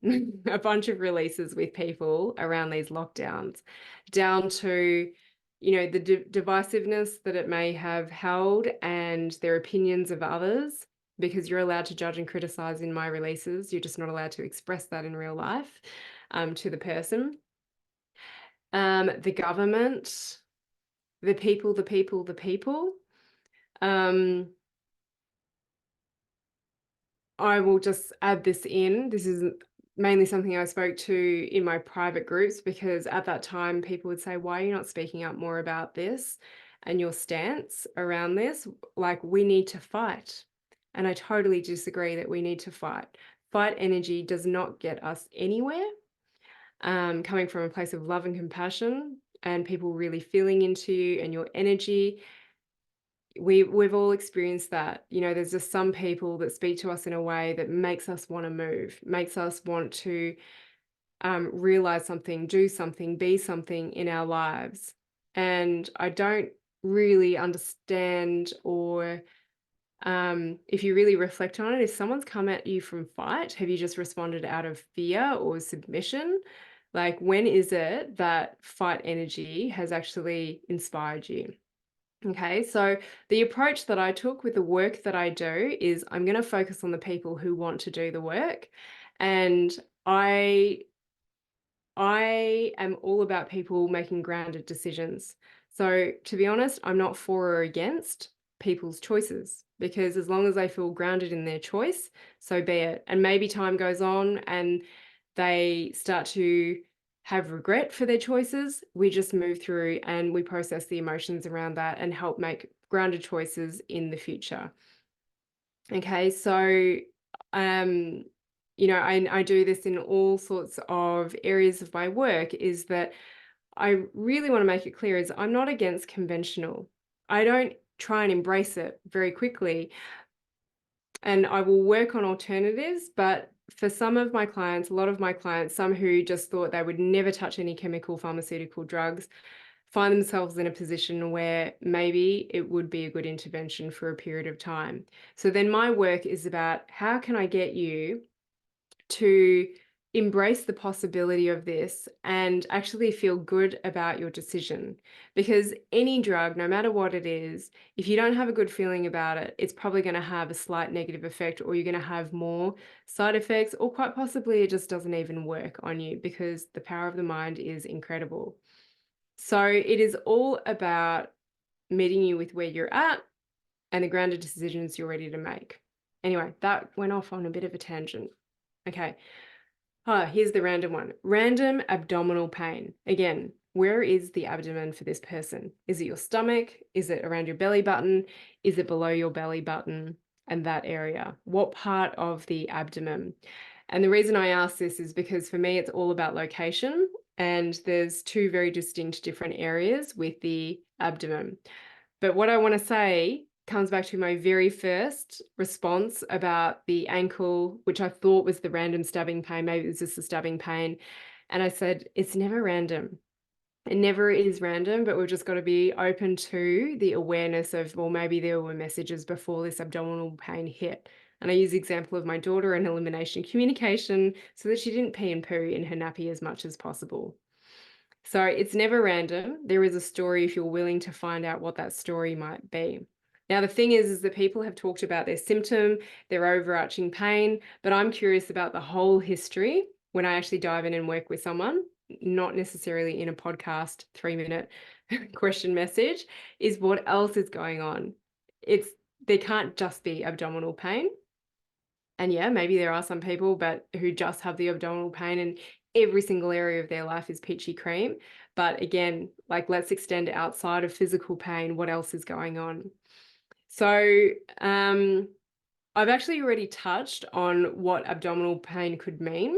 a bunch of releases with people around these lockdowns, down to, the divisiveness that it may have held and their opinions of others, because you're allowed to judge and criticize in my releases. You're just not allowed to express that in real life to the person. The government, the people. I will just add this in. This is mainly something I spoke to in my private groups, because at that time people would say, why are you not speaking up more about this and your stance around this? Like, we need to fight. And I totally disagree that we need to fight. Fight energy does not get us anywhere. Coming from a place of love and compassion and people really feeling into you and your energy, we've all experienced that. There's just some people that speak to us in a way that makes us want to move, makes us want to realize something, do something, be something in our lives. And I don't really understand, or if you really reflect on it, if someone's come at you from fight, have you just responded out of fear or submission? Like, when is it that fight energy has actually inspired you? Okay, so the approach that I took with the work that I do is I'm going to focus on the people who want to do the work. And I am all about people making grounded decisions. So to be honest, I'm not for or against people's choices, because as long as they feel grounded in their choice, so be it. And maybe time goes on and they start to have regret for their choices, we just move through and we process the emotions around that and help make grounded choices in the future. Okay, so I do this in all sorts of areas of my work, is that I really want to make it clear is I'm not against conventional. I don't try and embrace it very quickly. and I will work on alternatives. But for some of my clients, a lot of my clients, some who just thought they would never touch any chemical pharmaceutical drugs, find themselves in a position where maybe it would be a good intervention for a period of time. So then my work is about how can I get you to embrace the possibility of this and actually feel good about your decision. Because any drug, no matter what it is, if you don't have a good feeling about it, it's probably going to have a slight negative effect, or you're going to have more side effects, or quite possibly it just doesn't even work on you, because the power of the mind is incredible. So it is all about meeting you with where you're at and the grounded decisions you're ready to make. Anyway, that went off on a bit of a tangent. Okay. Here's the random one. Random abdominal pain. Again, where is the abdomen for this person? Is it your stomach? Is it around your belly button? Is it below your belly button and that area? What part of the abdomen? And the reason I ask this is because for me, it's all about location. And there's two very distinct different areas with the abdomen. But what I want to say comes back to my very first response about the ankle, which I thought was the random stabbing pain. Maybe it was just the stabbing pain. And I said, it's never random. It never is random, but we've just got to be open to the awareness of, well, maybe there were messages before this abdominal pain hit. And I use the example of my daughter in elimination communication so that she didn't pee and poo in her nappy as much as possible. So it's never random. There is a story if you're willing to find out what that story might be. Now, the thing is that people have talked about their symptom, their overarching pain, but I'm curious about the whole history when I actually dive in and work with someone, not necessarily in a podcast 3-minute question message, is what else is going on. There can't just be abdominal pain. And yeah, maybe there are some people but who just have the abdominal pain and every single area of their life is peachy cream. But again, like, let's extend outside of physical pain. What else is going on? So I've actually already touched on what abdominal pain could mean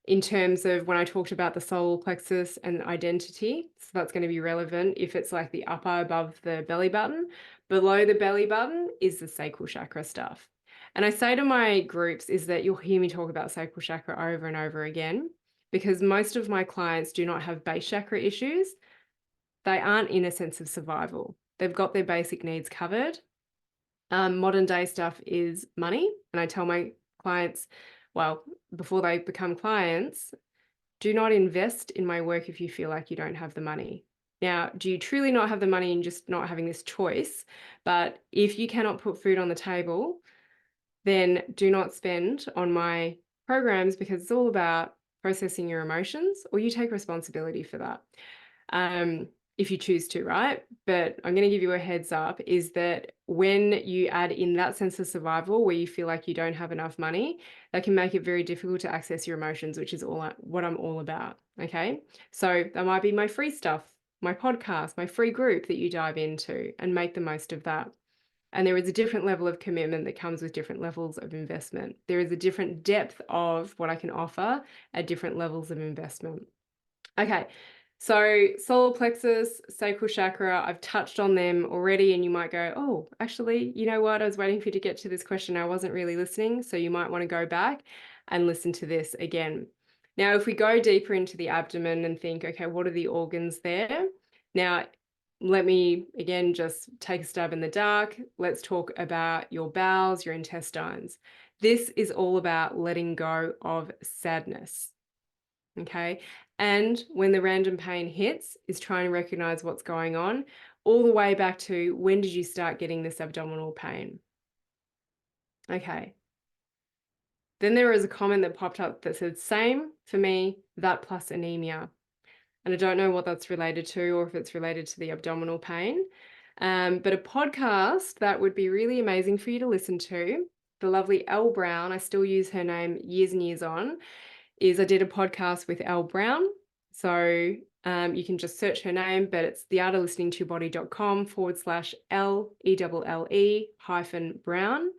in terms of when I talked about the solar plexus and identity. So that's going to be relevant if it's like the upper above the belly button. Below the belly button is the sacral chakra stuff. And I say to my groups is that you'll hear me talk about sacral chakra over and over again, because most of my clients do not have base chakra issues. They aren't in a sense of survival. They've got their basic needs covered. Modern day stuff is money. And I tell my clients, well, before they become clients, do not invest in my work if you feel like you don't have the money. Now, do you truly not have the money and just not having this choice? But if you cannot put food on the table, then do not spend on my programs, because it's all about processing your emotions, or you take responsibility for that. If you choose to, right? But I'm going to give you a heads up is that when you add in that sense of survival where you feel like you don't have enough money, that can make it very difficult to access your emotions, which is what I'm all about. Okay. So that might be my free stuff, my podcast, my free group that you dive into, and make the most of that. And there is a different level of commitment that comes with different levels of investment. There is a different depth of what I can offer at different levels of investment. Okay. So solar plexus, sacral chakra, I've touched on them already, and you might go, oh, actually, you know what? I was waiting for you to get to this question. I wasn't really listening. So you might want to go back and listen to this again. Now, if we go deeper into the abdomen and think, okay, what are the organs there? Now, let me, again, just take a stab in the dark. Let's talk about your bowels, your intestines. This is all about letting go of sadness. Okay. And when the random pain hits, is trying to recognize what's going on, all the way back to when did you start getting this abdominal pain? Okay. Then there was a comment that popped up that said, same for me, that plus anemia. And I don't know what that's related to, or if it's related to the abdominal pain. But a podcast that would be really amazing for you to listen to, the lovely Elle Brown, I still use her name years and years on, is I did a podcast with Elle Brown. So you can just search her name, but it's theartoflisteningtobody.com/LELLE-Brown.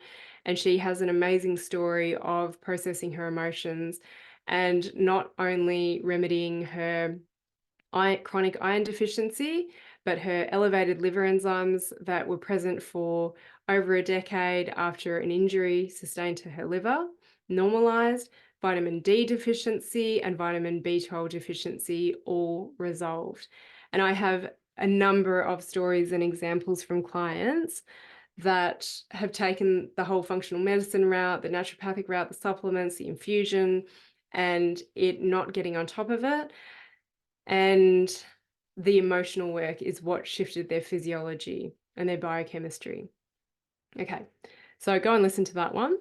And she has an amazing story of processing her emotions and not only remedying her chronic iron deficiency, but her elevated liver enzymes that were present for over a decade after an injury sustained to her liver normalized, vitamin D deficiency and vitamin B12 deficiency all resolved. And I have a number of stories and examples from clients that have taken the whole functional medicine route, the naturopathic route, the supplements, the infusion, and it not getting on top of it. And the emotional work is what shifted their physiology and their biochemistry. Okay, so go and listen to that one,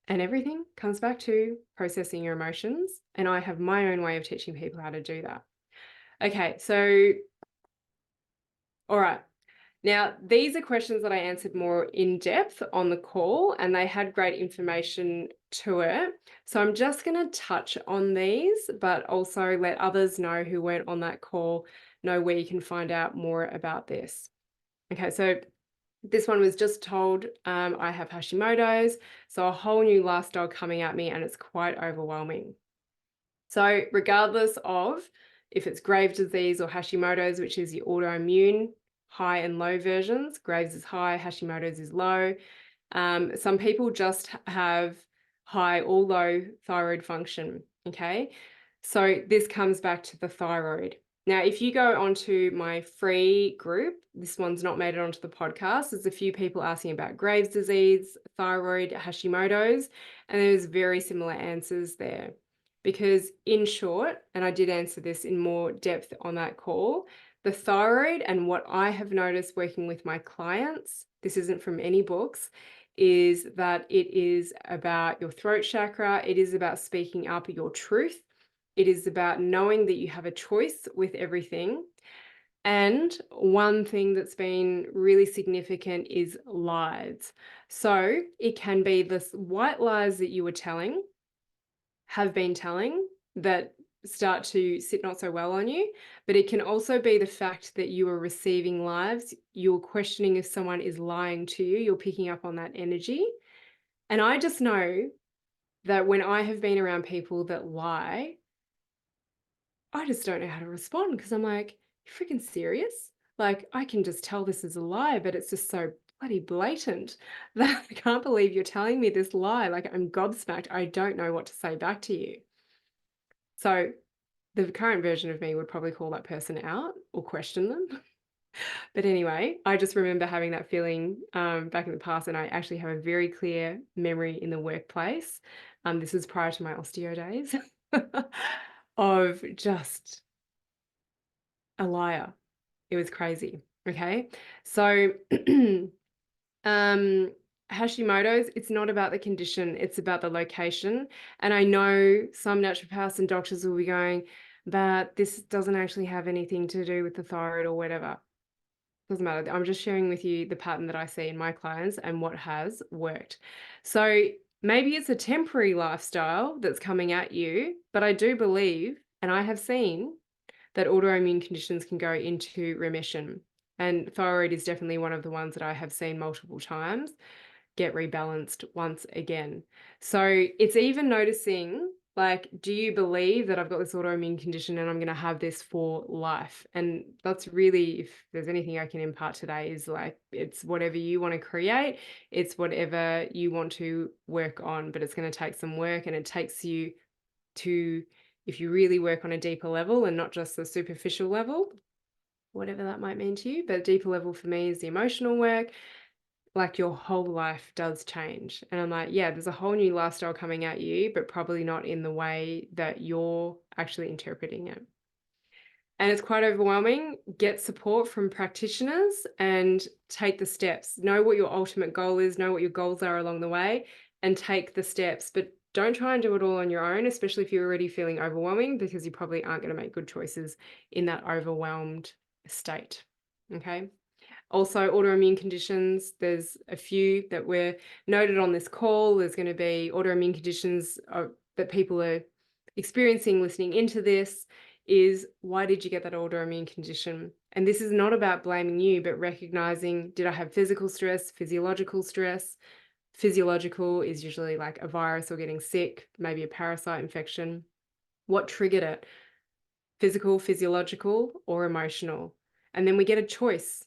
and everything comes back to processing your emotions. And I have my own way of teaching people how to do that. Okay, so, all right. Now, these are questions that I answered more in depth on the call, and they had great information to it. So I'm just going to touch on these, but also let others know who weren't on that call know where you can find out more about this. Okay, so this one was just told I have Hashimoto's, so a whole new lifestyle coming at me, and it's quite overwhelming. So regardless of if it's Graves' disease or Hashimoto's, which is the autoimmune high and low versions, Graves is high, Hashimoto's is low. Some people just have high or low thyroid function, okay? So this comes back to the thyroid. Now, if you go onto my free group, this one's not made it onto the podcast. There's a few people asking about Graves' disease, thyroid, Hashimoto's, and there's very similar answers there. Because in short, and I did answer this in more depth on that call, the thyroid and what I have noticed working with my clients, this isn't from any books, is that it is about your throat chakra. It is about speaking up your truth. It is about knowing that you have a choice with everything. And one thing that's been really significant is lies. So it can be this white lies that you were telling, have been telling, that start to sit not so well on you, but it can also be the fact that you are receiving lies, you're questioning if someone is lying to you, you're picking up on that energy. And I just know that when I have been around people that lie, I just don't know how to respond, because I'm like, you freaking serious? Like, I can just tell this is a lie, but it's just so bloody blatant that I can't believe you're telling me this lie. Like, I'm gobsmacked. I don't know what to say back to you. So the current version of me would probably call that person out or question them. But anyway, I just remember having that feeling back in the past, and I actually have a very clear memory in the workplace. This is prior to my osteo days of just a liar. It was crazy. Okay. So Hashimoto's, it's not about the condition, it's about the location. And I know some naturopaths and doctors will be going, but this doesn't actually have anything to do with the thyroid or whatever. Doesn't matter. I'm just sharing with you the pattern that I see in my clients and what has worked. So maybe it's a temporary lifestyle that's coming at you, but I do believe, and I have seen, that autoimmune conditions can go into remission. And thyroid is definitely one of the ones that I have seen multiple times get rebalanced once again. So it's even noticing, like, do you believe that I've got this autoimmune condition and I'm going to have this for life? And that's really, if there's anything I can impart today, is like, it's whatever you want to create, it's whatever you want to work on, but it's going to take some work, and it takes you to, if you really work on a deeper level and not just the superficial level, whatever that might mean to you. But deeper level for me is the emotional work. Like, your whole life does change. And I'm like, yeah, there's a whole new lifestyle coming at you, but probably not in the way that you're actually interpreting it. And it's quite overwhelming. Get support from practitioners and take the steps. Know what your ultimate goal is, know what your goals are along the way, and take the steps. But don't try and do it all on your own, especially if you're already feeling overwhelming, because you probably aren't going to make good choices in that overwhelmed state. Okay. Also, autoimmune conditions, there's a few that were noted on this call. There's going to be autoimmune conditions that people are experiencing listening into this. Is, why did you get that autoimmune condition? And this is not about blaming you, but recognizing, did I have physical stress, physiological stress? Physiological is usually like a virus or getting sick, maybe a parasite infection. What triggered it? Physical, physiological, or emotional? And then we get a choice,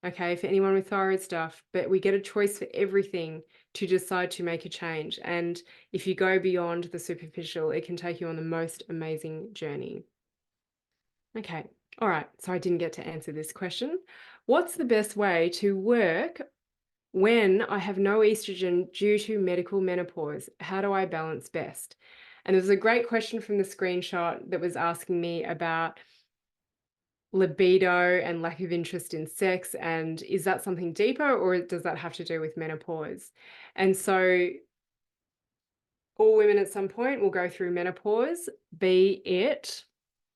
okay, for anyone with thyroid stuff, but we get a choice for everything to decide to make a change. And if you go beyond the superficial, it can take you on the most amazing journey. Okay, all right, so I didn't get to answer this question. What's the best way to work when I have no estrogen due to medical menopause? How do I balance best? And there was a great question from the screenshot that was asking me about libido and lack of interest in sex, and is that something deeper, or does that have to do with menopause? And so all women at some point will go through menopause, be it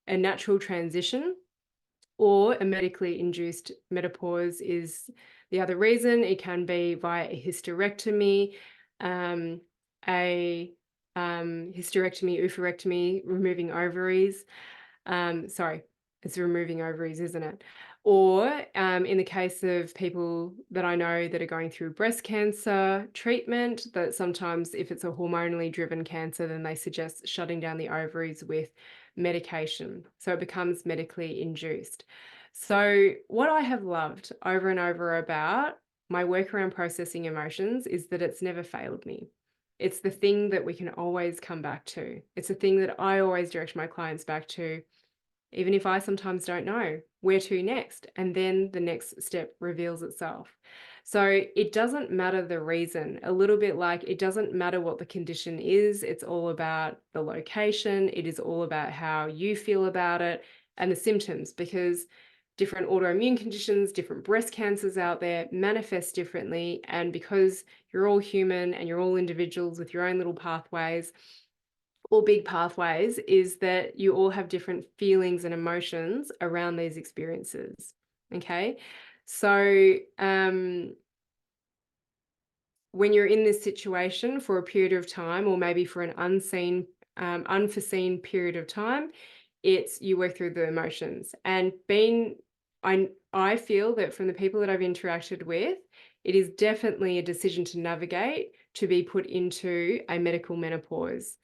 a natural transition or a medically induced menopause is the other reason. It can be via a hysterectomy, oophorectomy, removing ovaries. Sorry, it's removing ovaries, isn't it? Or in the case of people that I know that are going through breast cancer treatment, that sometimes if it's a hormonally driven cancer, then they suggest shutting down the ovaries with medication. So it becomes medically induced. So what I have loved over and over about my work around processing emotions is that it's never failed me. It's the thing that we can always come back to. It's the thing that I always direct my clients back to, even if I sometimes don't know where to next. And then the next step reveals itself. So it doesn't matter the reason, a little bit like it doesn't matter what the condition is. It's all about the location. It is all about how you feel about it and the symptoms, because different autoimmune conditions, different breast cancers out there manifest differently. And because you're all human and you're all individuals with your own little pathways, or big pathways, is that you all have different feelings and emotions around these experiences. Okay. So when you're in this situation for a period of time, or maybe for an unforeseen period of time, it's you work through the emotions. And I feel that from the people that I've interacted with, it is definitely a decision to navigate to be put into a medical menopause.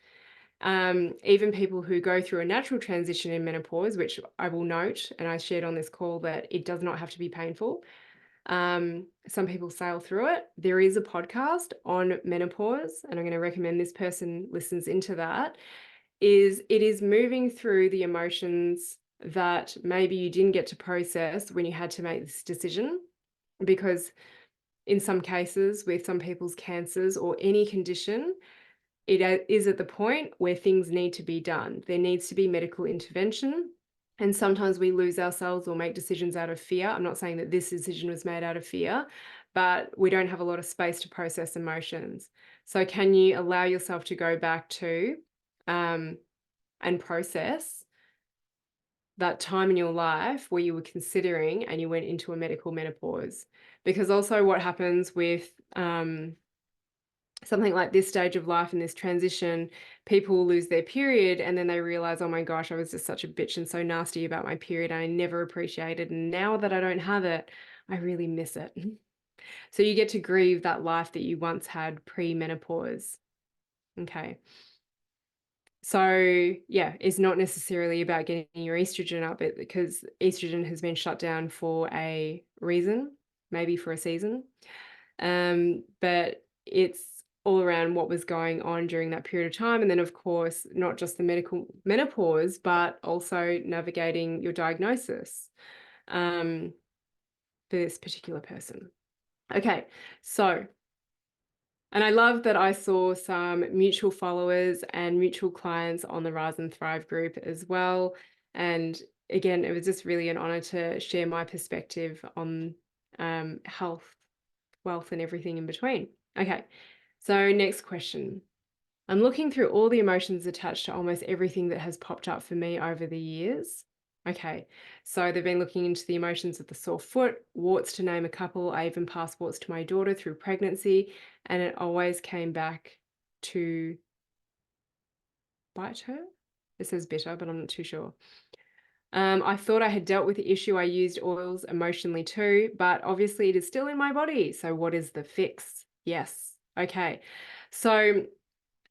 Even people who go through a natural transition in menopause, which I will note, and I shared on this call, that it does not have to be painful. Some people sail through it. There is a podcast on menopause, and I'm going to recommend this person listens into that. It is moving through the emotions that maybe you didn't get to process when you had to make this decision, because in some cases with some people's cancers or any condition, it is at the point where things need to be done. There needs to be medical intervention. And sometimes we lose ourselves or make decisions out of fear. I'm not saying that this decision was made out of fear, but we don't have a lot of space to process emotions. So can you allow yourself to go back to and process that time in your life where you were considering and you went into a medical menopause? Because also what happens with something like this stage of life and this transition, people lose their period and then they realize, oh my gosh, I was just such a bitch and so nasty about my period. And I never appreciated. And now that I don't have it, I really miss it. So you get to grieve that life that you once had pre-menopause. Okay. So yeah, it's not necessarily about getting your estrogen up, because estrogen has been shut down for a reason, maybe for a season. But it's all around what was going on during that period of time. And then, of course, not just the medical menopause, but also navigating your diagnosis for this particular person. Okay, so, and I love that I saw some mutual followers and mutual clients on the Rise and Thrive group as well. And again, it was just really an honor to share my perspective on health, wealth, and everything in between. Okay, so next question. I'm looking through all the emotions attached to almost everything that has popped up for me over the years. Okay, so they've been looking into the emotions of the sore foot, warts to name a couple. I even passed warts to my daughter through pregnancy, and it always came back to bite her. It says bitter, but I'm not too sure. I thought I had dealt with the issue. I used oils emotionally too, but obviously it is still in my body. So what is the fix? Yes. Okay. So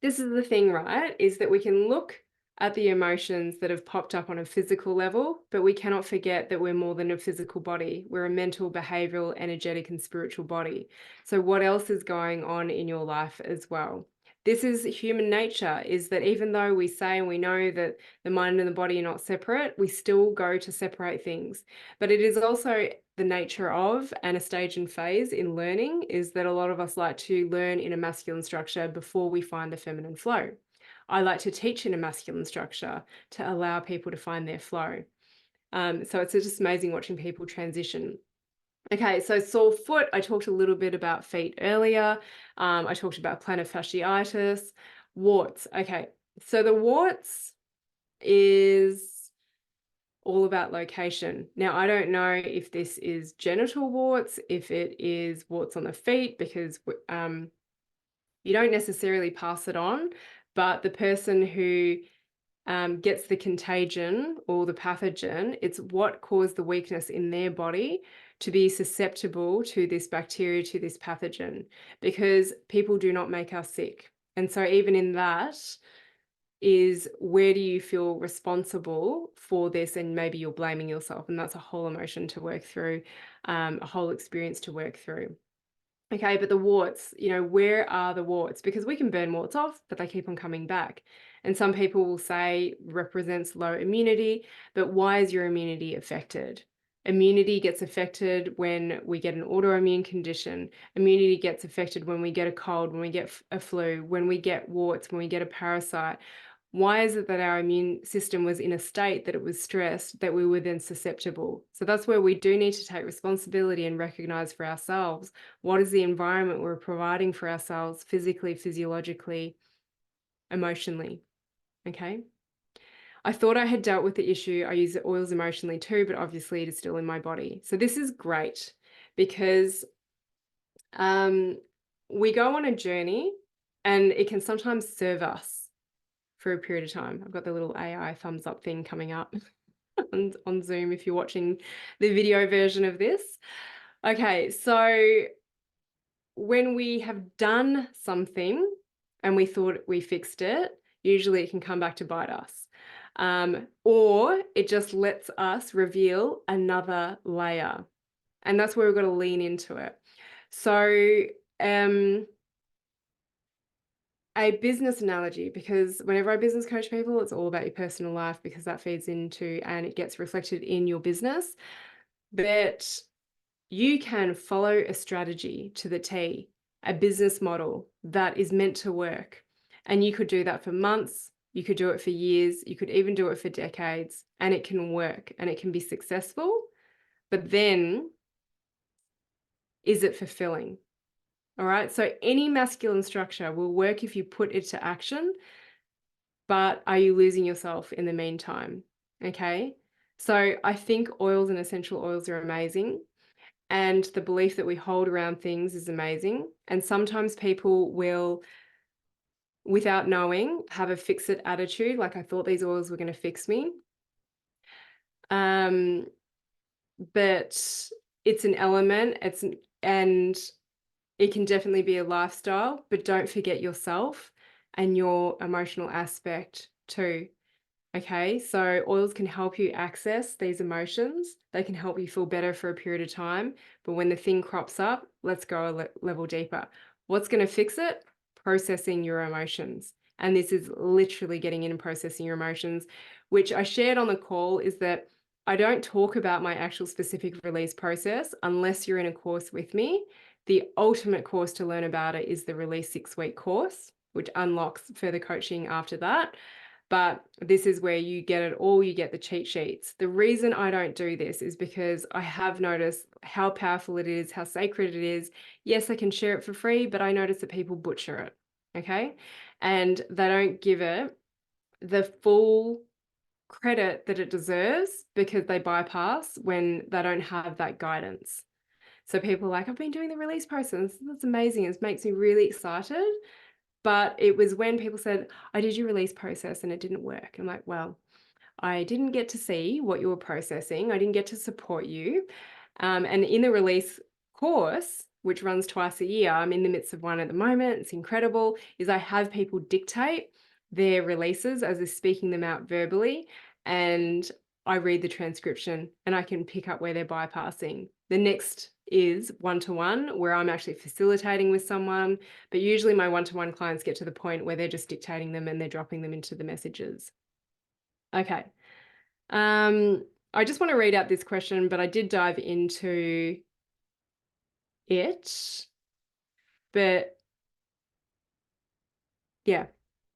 this is the thing, right? Is that we can look at the emotions that have popped up on a physical level, but we cannot forget that we're more than a physical body. We're a mental, behavioral, energetic, and spiritual body. So what else is going on in your life as well? This is human nature, is that even though we say and we know that the mind and the body are not separate, we still go to separate things. But it is also the nature of, and a stage and phase in learning, is that a lot of us like to learn in a masculine structure before we find the feminine flow. I like to teach in a masculine structure to allow people to find their flow. So it's just amazing watching people transition. Okay, so sore foot, I talked a little bit about feet earlier. I talked about plantar fasciitis, warts. Okay, so the warts is all about location. Now, I don't know if this is genital warts, if it is warts on the feet, because you don't necessarily pass it on, but the person who gets the contagion or the pathogen, it's what caused the weakness in their body to be susceptible to this bacteria, to this pathogen, because people do not make us sick. And so even in that is, where do you feel responsible for this? And maybe you're blaming yourself, and that's a whole emotion to work through, a whole experience to work through. Okay, but the warts, where are the warts? Because we can burn warts off, but they keep on coming back. And some people will say represents low immunity, but why is your immunity affected? Immunity gets affected when we get an autoimmune condition. Immunity gets affected when we get a cold, when we get a flu, when we get warts, when we get a parasite. Why is it that our immune system was in a state that it was stressed, that we were then susceptible? So that's where we do need to take responsibility and recognize for ourselves, what is the environment we're providing for ourselves physically, physiologically, emotionally. Okay. I thought I had dealt with the issue. I use the oils emotionally too, but obviously it is still in my body. So this is great because we go on a journey and it can sometimes serve us for a period of time. I've got the little AI thumbs up thing coming up on Zoom if you're watching the video version of this. Okay, so when we have done something and we thought we fixed it, usually it can come back to bite us. Or it just lets us reveal another layer. And that's where we've got to lean into it. So a business analogy, because whenever I business coach people, it's all about your personal life, because that feeds into and it gets reflected in your business. But you can follow a strategy to the T, a business model that is meant to work. And you could do that for months, you could do it for years, you could even do it for decades, and it can work and it can be successful. But then, is it fulfilling? All right, so any masculine structure will work if you put it to action, but are you losing yourself in the meantime? Okay, so I think oils and essential oils are amazing, and the belief that we hold around things is amazing. And sometimes people will, without knowing, have a fix-it attitude, like I thought these oils were going to fix me. But it's an element, and it can definitely be a lifestyle, but don't forget yourself and your emotional aspect too. Okay, so oils can help you access these emotions. They can help you feel better for a period of time. But when the thing crops up, let's go a level deeper. What's going to fix it? Processing your emotions. And this is literally getting in and processing your emotions, which I shared on the call, is that I don't talk about my actual specific release process unless you're in a course with me. The ultimate course to learn about it is the Release 6-week course, which unlocks further coaching after that. But this is where you get it all, you get the cheat sheets. The reason I don't do this is because I have noticed how powerful it is, how sacred it is. Yes, I can share it for free, but I notice that people butcher it, okay? And they don't give it the full credit that it deserves because they bypass when they don't have that guidance. So people are like, I've been doing the release process. That's amazing. It makes me really excited. But it was when people said, I did your release process and it didn't work. I'm like, well, I didn't get to see what you were processing. I didn't get to support you. And in the release course, which runs twice a year, I'm in the midst of one at the moment, it's incredible, is I have people dictate their releases as they're speaking them out verbally, and I read the transcription and I can pick up where they're bypassing. The next is one-to-one, where I'm actually facilitating with someone, but usually my one-to-one clients get to the point where they're just dictating them and they're dropping them into the messages. Okay. I just want to read out this question, but I did dive into it. But yeah,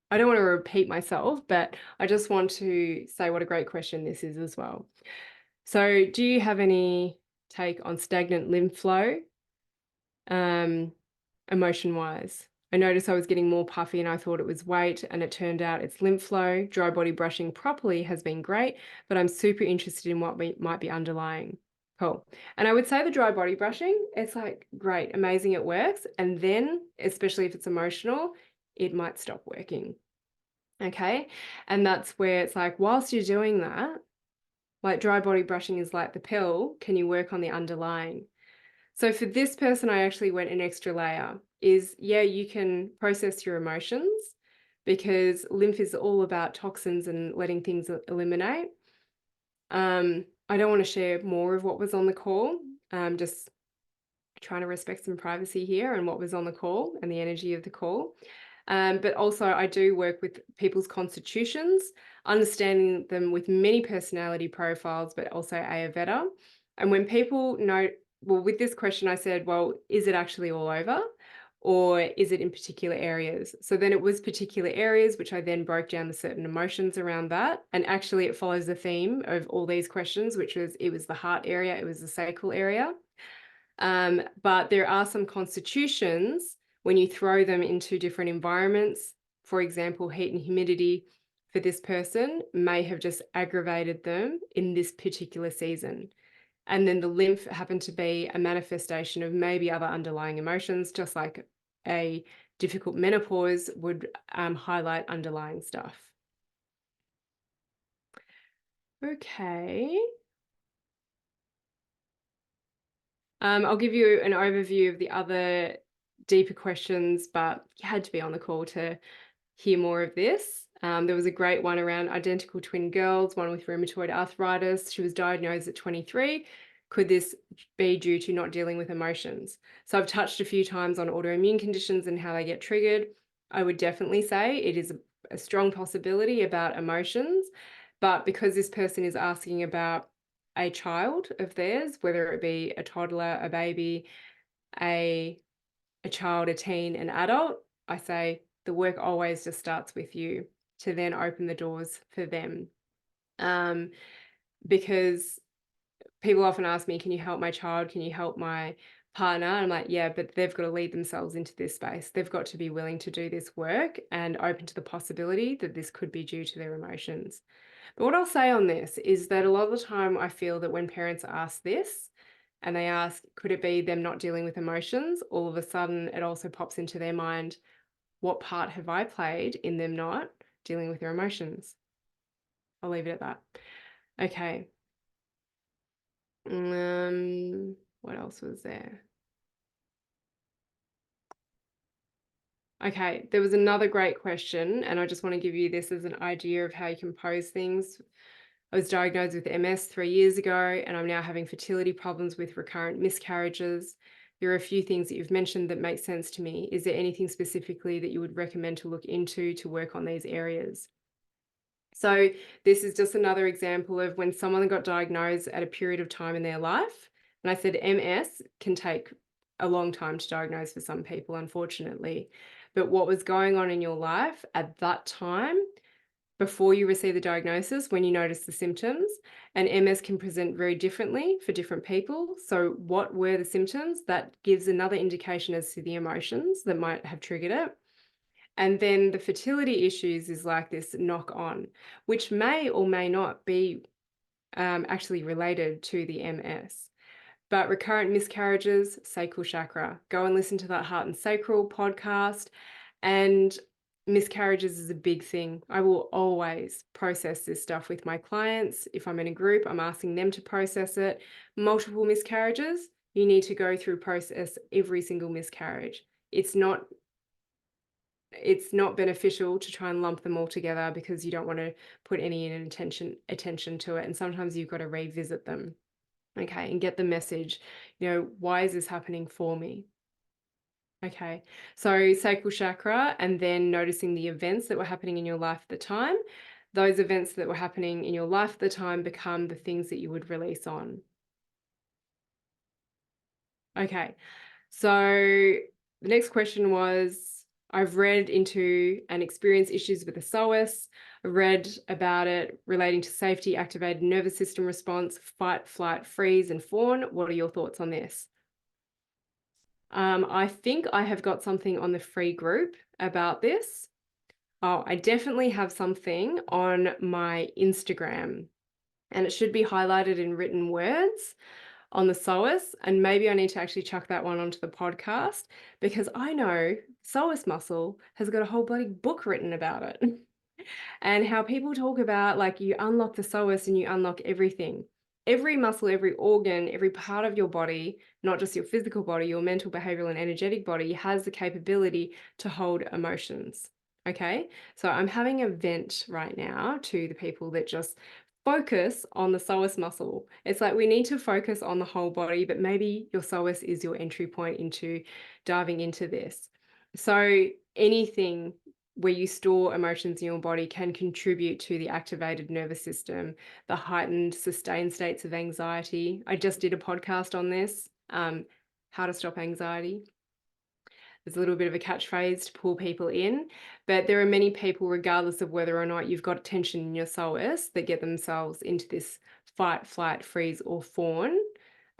I don't want to repeat myself, but I just want to say what a great question this is as well. So do you have any take on stagnant lymph flow, emotion-wise? I noticed I was getting more puffy and I thought it was weight, and it turned out it's lymph flow. Dry body brushing properly has been great, but I'm super interested in what might be underlying. Cool. And I would say the dry body brushing, it's like great, amazing, it works. And then, especially if it's emotional, it might stop working. Okay. And that's where it's like, whilst you're doing that, like dry body brushing is like the pill, can you work on the underlying? So for this person, I actually went an extra layer is, yeah, you can process your emotions because lymph is all about toxins and letting things eliminate. I don't want to share more of what was on the call, just trying to respect some privacy here and what was on the call and the energy of the call. But also I do work with people's constitutions, understanding them with many personality profiles, but also Ayurveda. And when people know, well, with this question, I said, well, is it actually all over? Or is it in particular areas? So then it was particular areas, which I then broke down the certain emotions around that. And actually it follows the theme of all these questions, which was, it was the heart area, it was the sacral area. But there are some constitutions when you throw them into different environments, for example, heat and humidity for this person may have just aggravated them in this particular season. And then the lymph happened to be a manifestation of maybe other underlying emotions, just like a difficult menopause would highlight underlying stuff. Okay. I'll give you an overview of the other deeper questions, but you had to be on the call to hear more of this. There was a great one around identical twin girls, one with rheumatoid arthritis. She was diagnosed at 23. Could this be due to not dealing with emotions? So I've touched a few times on autoimmune conditions and how they get triggered. I would definitely say it is a strong possibility about emotions, but because this person is asking about a child of theirs, whether it be a toddler, a baby, a child, a teen, an adult, I say the work always just starts with you to then open the doors for them. Because people often ask me, can you help my child? Can you help my partner? And I'm like, yeah, but they've got to lead themselves into this space. They've got to be willing to do this work and open to the possibility that this could be due to their emotions. But what I'll say on this is that a lot of the time I feel that when parents ask this and they ask, could it be them not dealing with emotions? All of a sudden it also pops into their mind, what part have I played in them not dealing with their emotions? I'll leave it at that. Okay. What else was there? Okay, there was another great question, and I just want to give you this as an idea of how you can pose things. I was diagnosed with MS 3 years ago, and I'm now having fertility problems with recurrent miscarriages. There are a few things that you've mentioned that make sense to me. Is there anything specifically that you would recommend to look into to work on these areas? So this is just another example of when someone got diagnosed at a period of time in their life. And I said MS can take a long time to diagnose for some people, unfortunately. But what was going on in your life at that time before you receive the diagnosis, when you notice the symptoms, and MS can present very differently for different people. So what were the symptoms? That gives another indication as to the emotions that might have triggered it. And then the fertility issues is like this knock on, which may or may not be actually related to the MS. But recurrent miscarriages, sacral chakra. Go and listen to that Heart and Sacral podcast. And miscarriages is a big thing. I will always process this stuff with my clients. If I'm in a group, I'm asking them to process it. Multiple miscarriages, you need to go through process every single miscarriage. It's not it's not beneficial to try and lump them all together because you don't want to put any attention to it. And sometimes you've got to revisit them, okay, and get the message, why is this happening for me? Okay, so sacral chakra, and then noticing the events that were happening in your life at the time. Those events that were happening in your life at the time become the things that you would release on. Okay, so the next question was, I've read into and experienced issues with the psoas. I read about it relating to safety, activated nervous system response, fight, flight, freeze, and fawn. What are your thoughts on this? I think I have got something on the free group about this. Oh, I definitely have something on my Instagram, and it should be highlighted in written words on the psoas. And maybe I need to actually chuck that one onto the podcast, because I know psoas muscle has got a whole bloody book written about it. And how people talk about, like, you unlock the psoas and you unlock everything. Every muscle, every organ, every part of your body, not just your physical body, your mental, behavioral, and energetic body, has the capability to hold emotions. Okay, so I'm having a vent right now to the people that just focus on the psoas muscle. It's like we need to focus on the whole body, but maybe your psoas is your entry point into diving into this. So anything where you store emotions in your body can contribute to the activated nervous system, the heightened, sustained states of anxiety. I just did a podcast on this, how to stop anxiety. There's a little bit of a catchphrase to pull people in, but there are many people, regardless of whether or not you've got tension in your psoas, that get themselves into this fight, flight, freeze, or fawn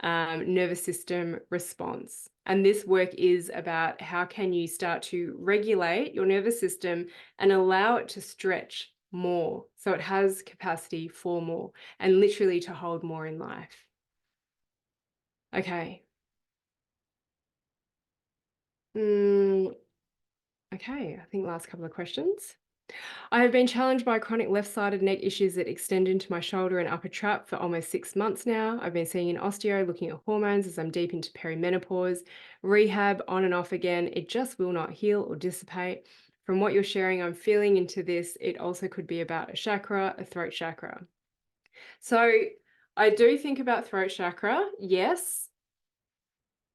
nervous system response. And this work is about how can you start to regulate your nervous system and allow it to stretch more so it has capacity for more and literally to hold more in life. Okay. Okay, I think last couple of questions. I have been challenged by chronic left-sided neck issues that extend into my shoulder and upper trap for almost 6 months now. I've been seeing an osteo, looking at hormones as I'm deep into perimenopause, rehab on and off again. It just will not heal or dissipate. From what you're sharing, I'm feeling into this. It also could be about a chakra, a throat chakra. So I do think about throat chakra, yes.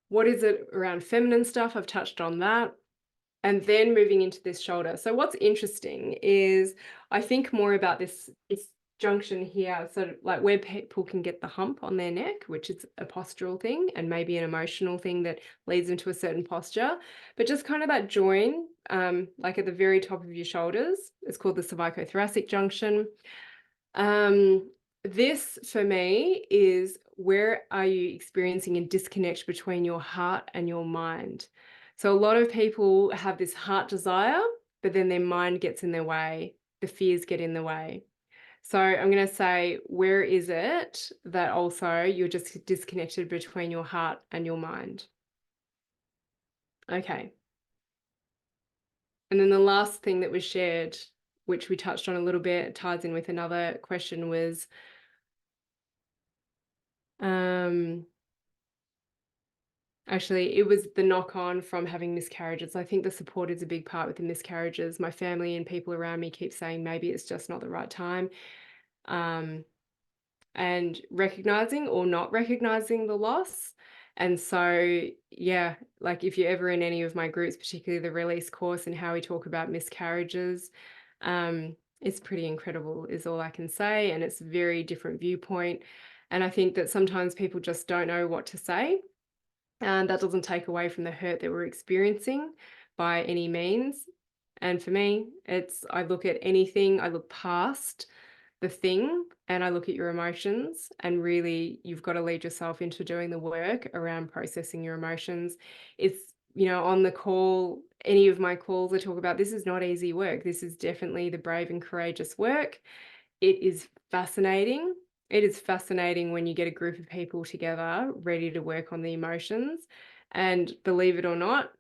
What is it around feminine stuff? I've touched on that. And then moving into this shoulder. So what's interesting is I think more about this junction here, sort of like where people can get the hump on their neck, which is a postural thing and maybe an emotional thing that leads into a certain posture, but just kind of that join, like at the very top of your shoulders. It's called the cervicothoracic junction. This for me is, where are you experiencing a disconnect between your heart and your mind? So a lot of people have this heart desire, but then their mind gets in their way. The fears get in the way. So I'm going to say, where is it that also you're just disconnected between your heart and your mind? Okay. And then the last thing that was shared, which we touched on a little bit, ties in with another question, was actually, it was the knock-on from having miscarriages. I think the support is a big part with the miscarriages. My family and people around me keep saying maybe it's just not the right time. And recognizing or not recognizing the loss. And so, yeah, like if you're ever in any of my groups, particularly the release course and how we talk about miscarriages, it's pretty incredible is all I can say. And it's a very different viewpoint. And I think that sometimes people just don't know what to say. And that doesn't take away from the hurt that we're experiencing by any means. And for me, I look at anything, I look past the thing and I look at your emotions, and really you've got to lead yourself into doing the work around processing your emotions. It's, on the call, any of my calls, I talk about this is not easy work. This is definitely the brave and courageous work. It is fascinating. It is fascinating when you get a group of people together ready to work on the emotions. And believe it or not,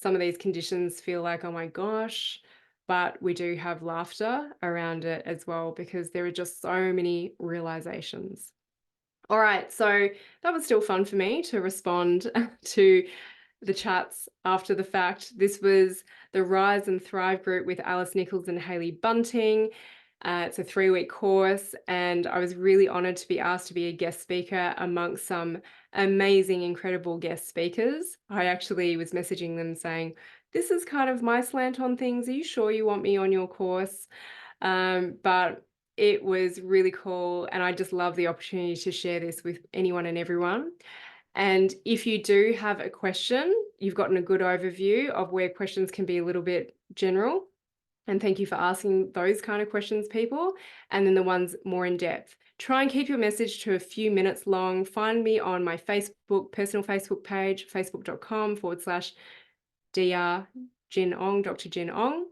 some of these conditions feel like, oh my gosh, but we do have laughter around it as well, because there are just so many realizations. All right, so that was still fun for me to respond to the chats after the fact. This was the Rise and Thrive group with Alice Nicholls and Hayley Bunting. It's a 3-week course, and I was really honored to be asked to be a guest speaker amongst some amazing, incredible guest speakers. I actually was messaging them saying, this is kind of my slant on things. Are you sure you want me on your course? But it was really cool, and I just love the opportunity to share this with anyone and everyone. And if you do have a question, you've gotten a good overview of where questions can be a little bit general. And thank you for asking those kind of questions, people. And then the ones more in depth. Try and keep your message to a few minutes long. Find me on my Facebook, personal Facebook page, facebook.com/Dr. Jin Ong, Dr. Jin Ong.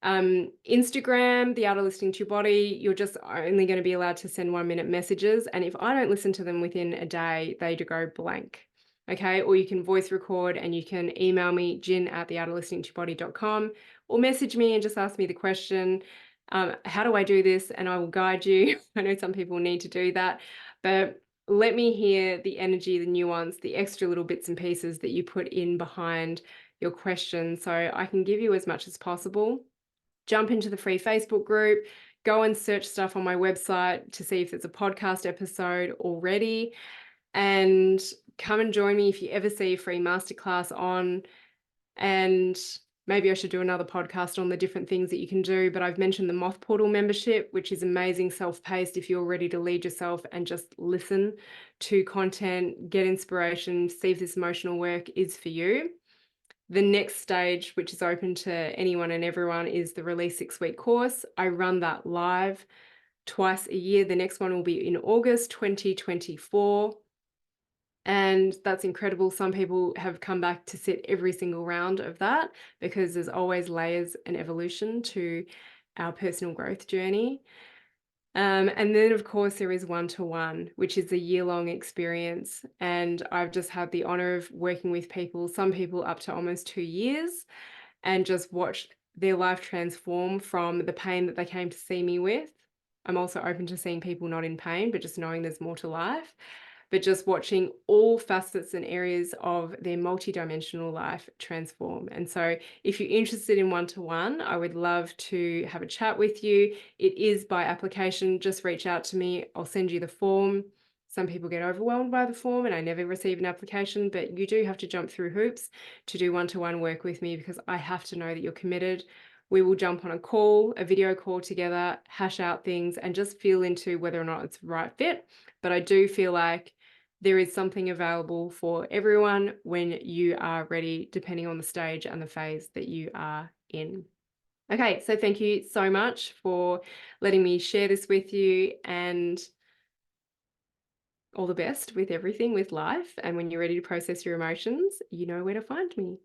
Instagram, the art of listening to your body, you're just only going to be allowed to send 1-minute messages. And if I don't listen to them within a day, they do go blank. Okay. Or you can voice record and you can email me, jin@theartoflisteningtoyourbody.com, or message me and just ask me the question. How do I do this? And I will guide you. I know some people need to do that, but let me hear the energy, the nuance, the extra little bits and pieces that you put in behind your question, so I can give you as much as possible. Jump into the free Facebook group, go and search stuff on my website to see if there's a podcast episode already, and come and join me if you ever see a free masterclass on. And maybe I should do another podcast on the different things that you can do, but I've mentioned the Moth Portal membership, which is amazing, self-paced if you're ready to lead yourself and just listen to content, get inspiration, see if this emotional work is for you. The next stage, which is open to anyone and everyone, is the Release 6-week course. I run that live twice a year. The next one will be in August 2024. And that's incredible. Some people have come back to sit every single round of that because there's always layers and evolution to our personal growth journey. And then, of course, there is one-to-one, which is a year-long experience. And I've just had the honor of working with people, some people up to almost 2 years, and just watched their life transform from the pain that they came to see me with. I'm also open to seeing people not in pain, but just knowing there's more to life. But just watching all facets and areas of their multidimensional life transform. And so if you're interested in one-to-one, I would love to have a chat with you. It is by application. Just reach out to me. I'll send you the form. Some people get overwhelmed by the form and I never receive an application, but you do have to jump through hoops to do one-to-one work with me because I have to know that you're committed. We will jump on a call, a video call together, hash out things and just feel into whether or not it's the right fit. But I do feel like there is something available for everyone when you are ready, depending on the stage and the phase that you are in. Okay, so thank you so much for letting me share this with you, and all the best with everything with life. And when you're ready to process your emotions, you know where to find me.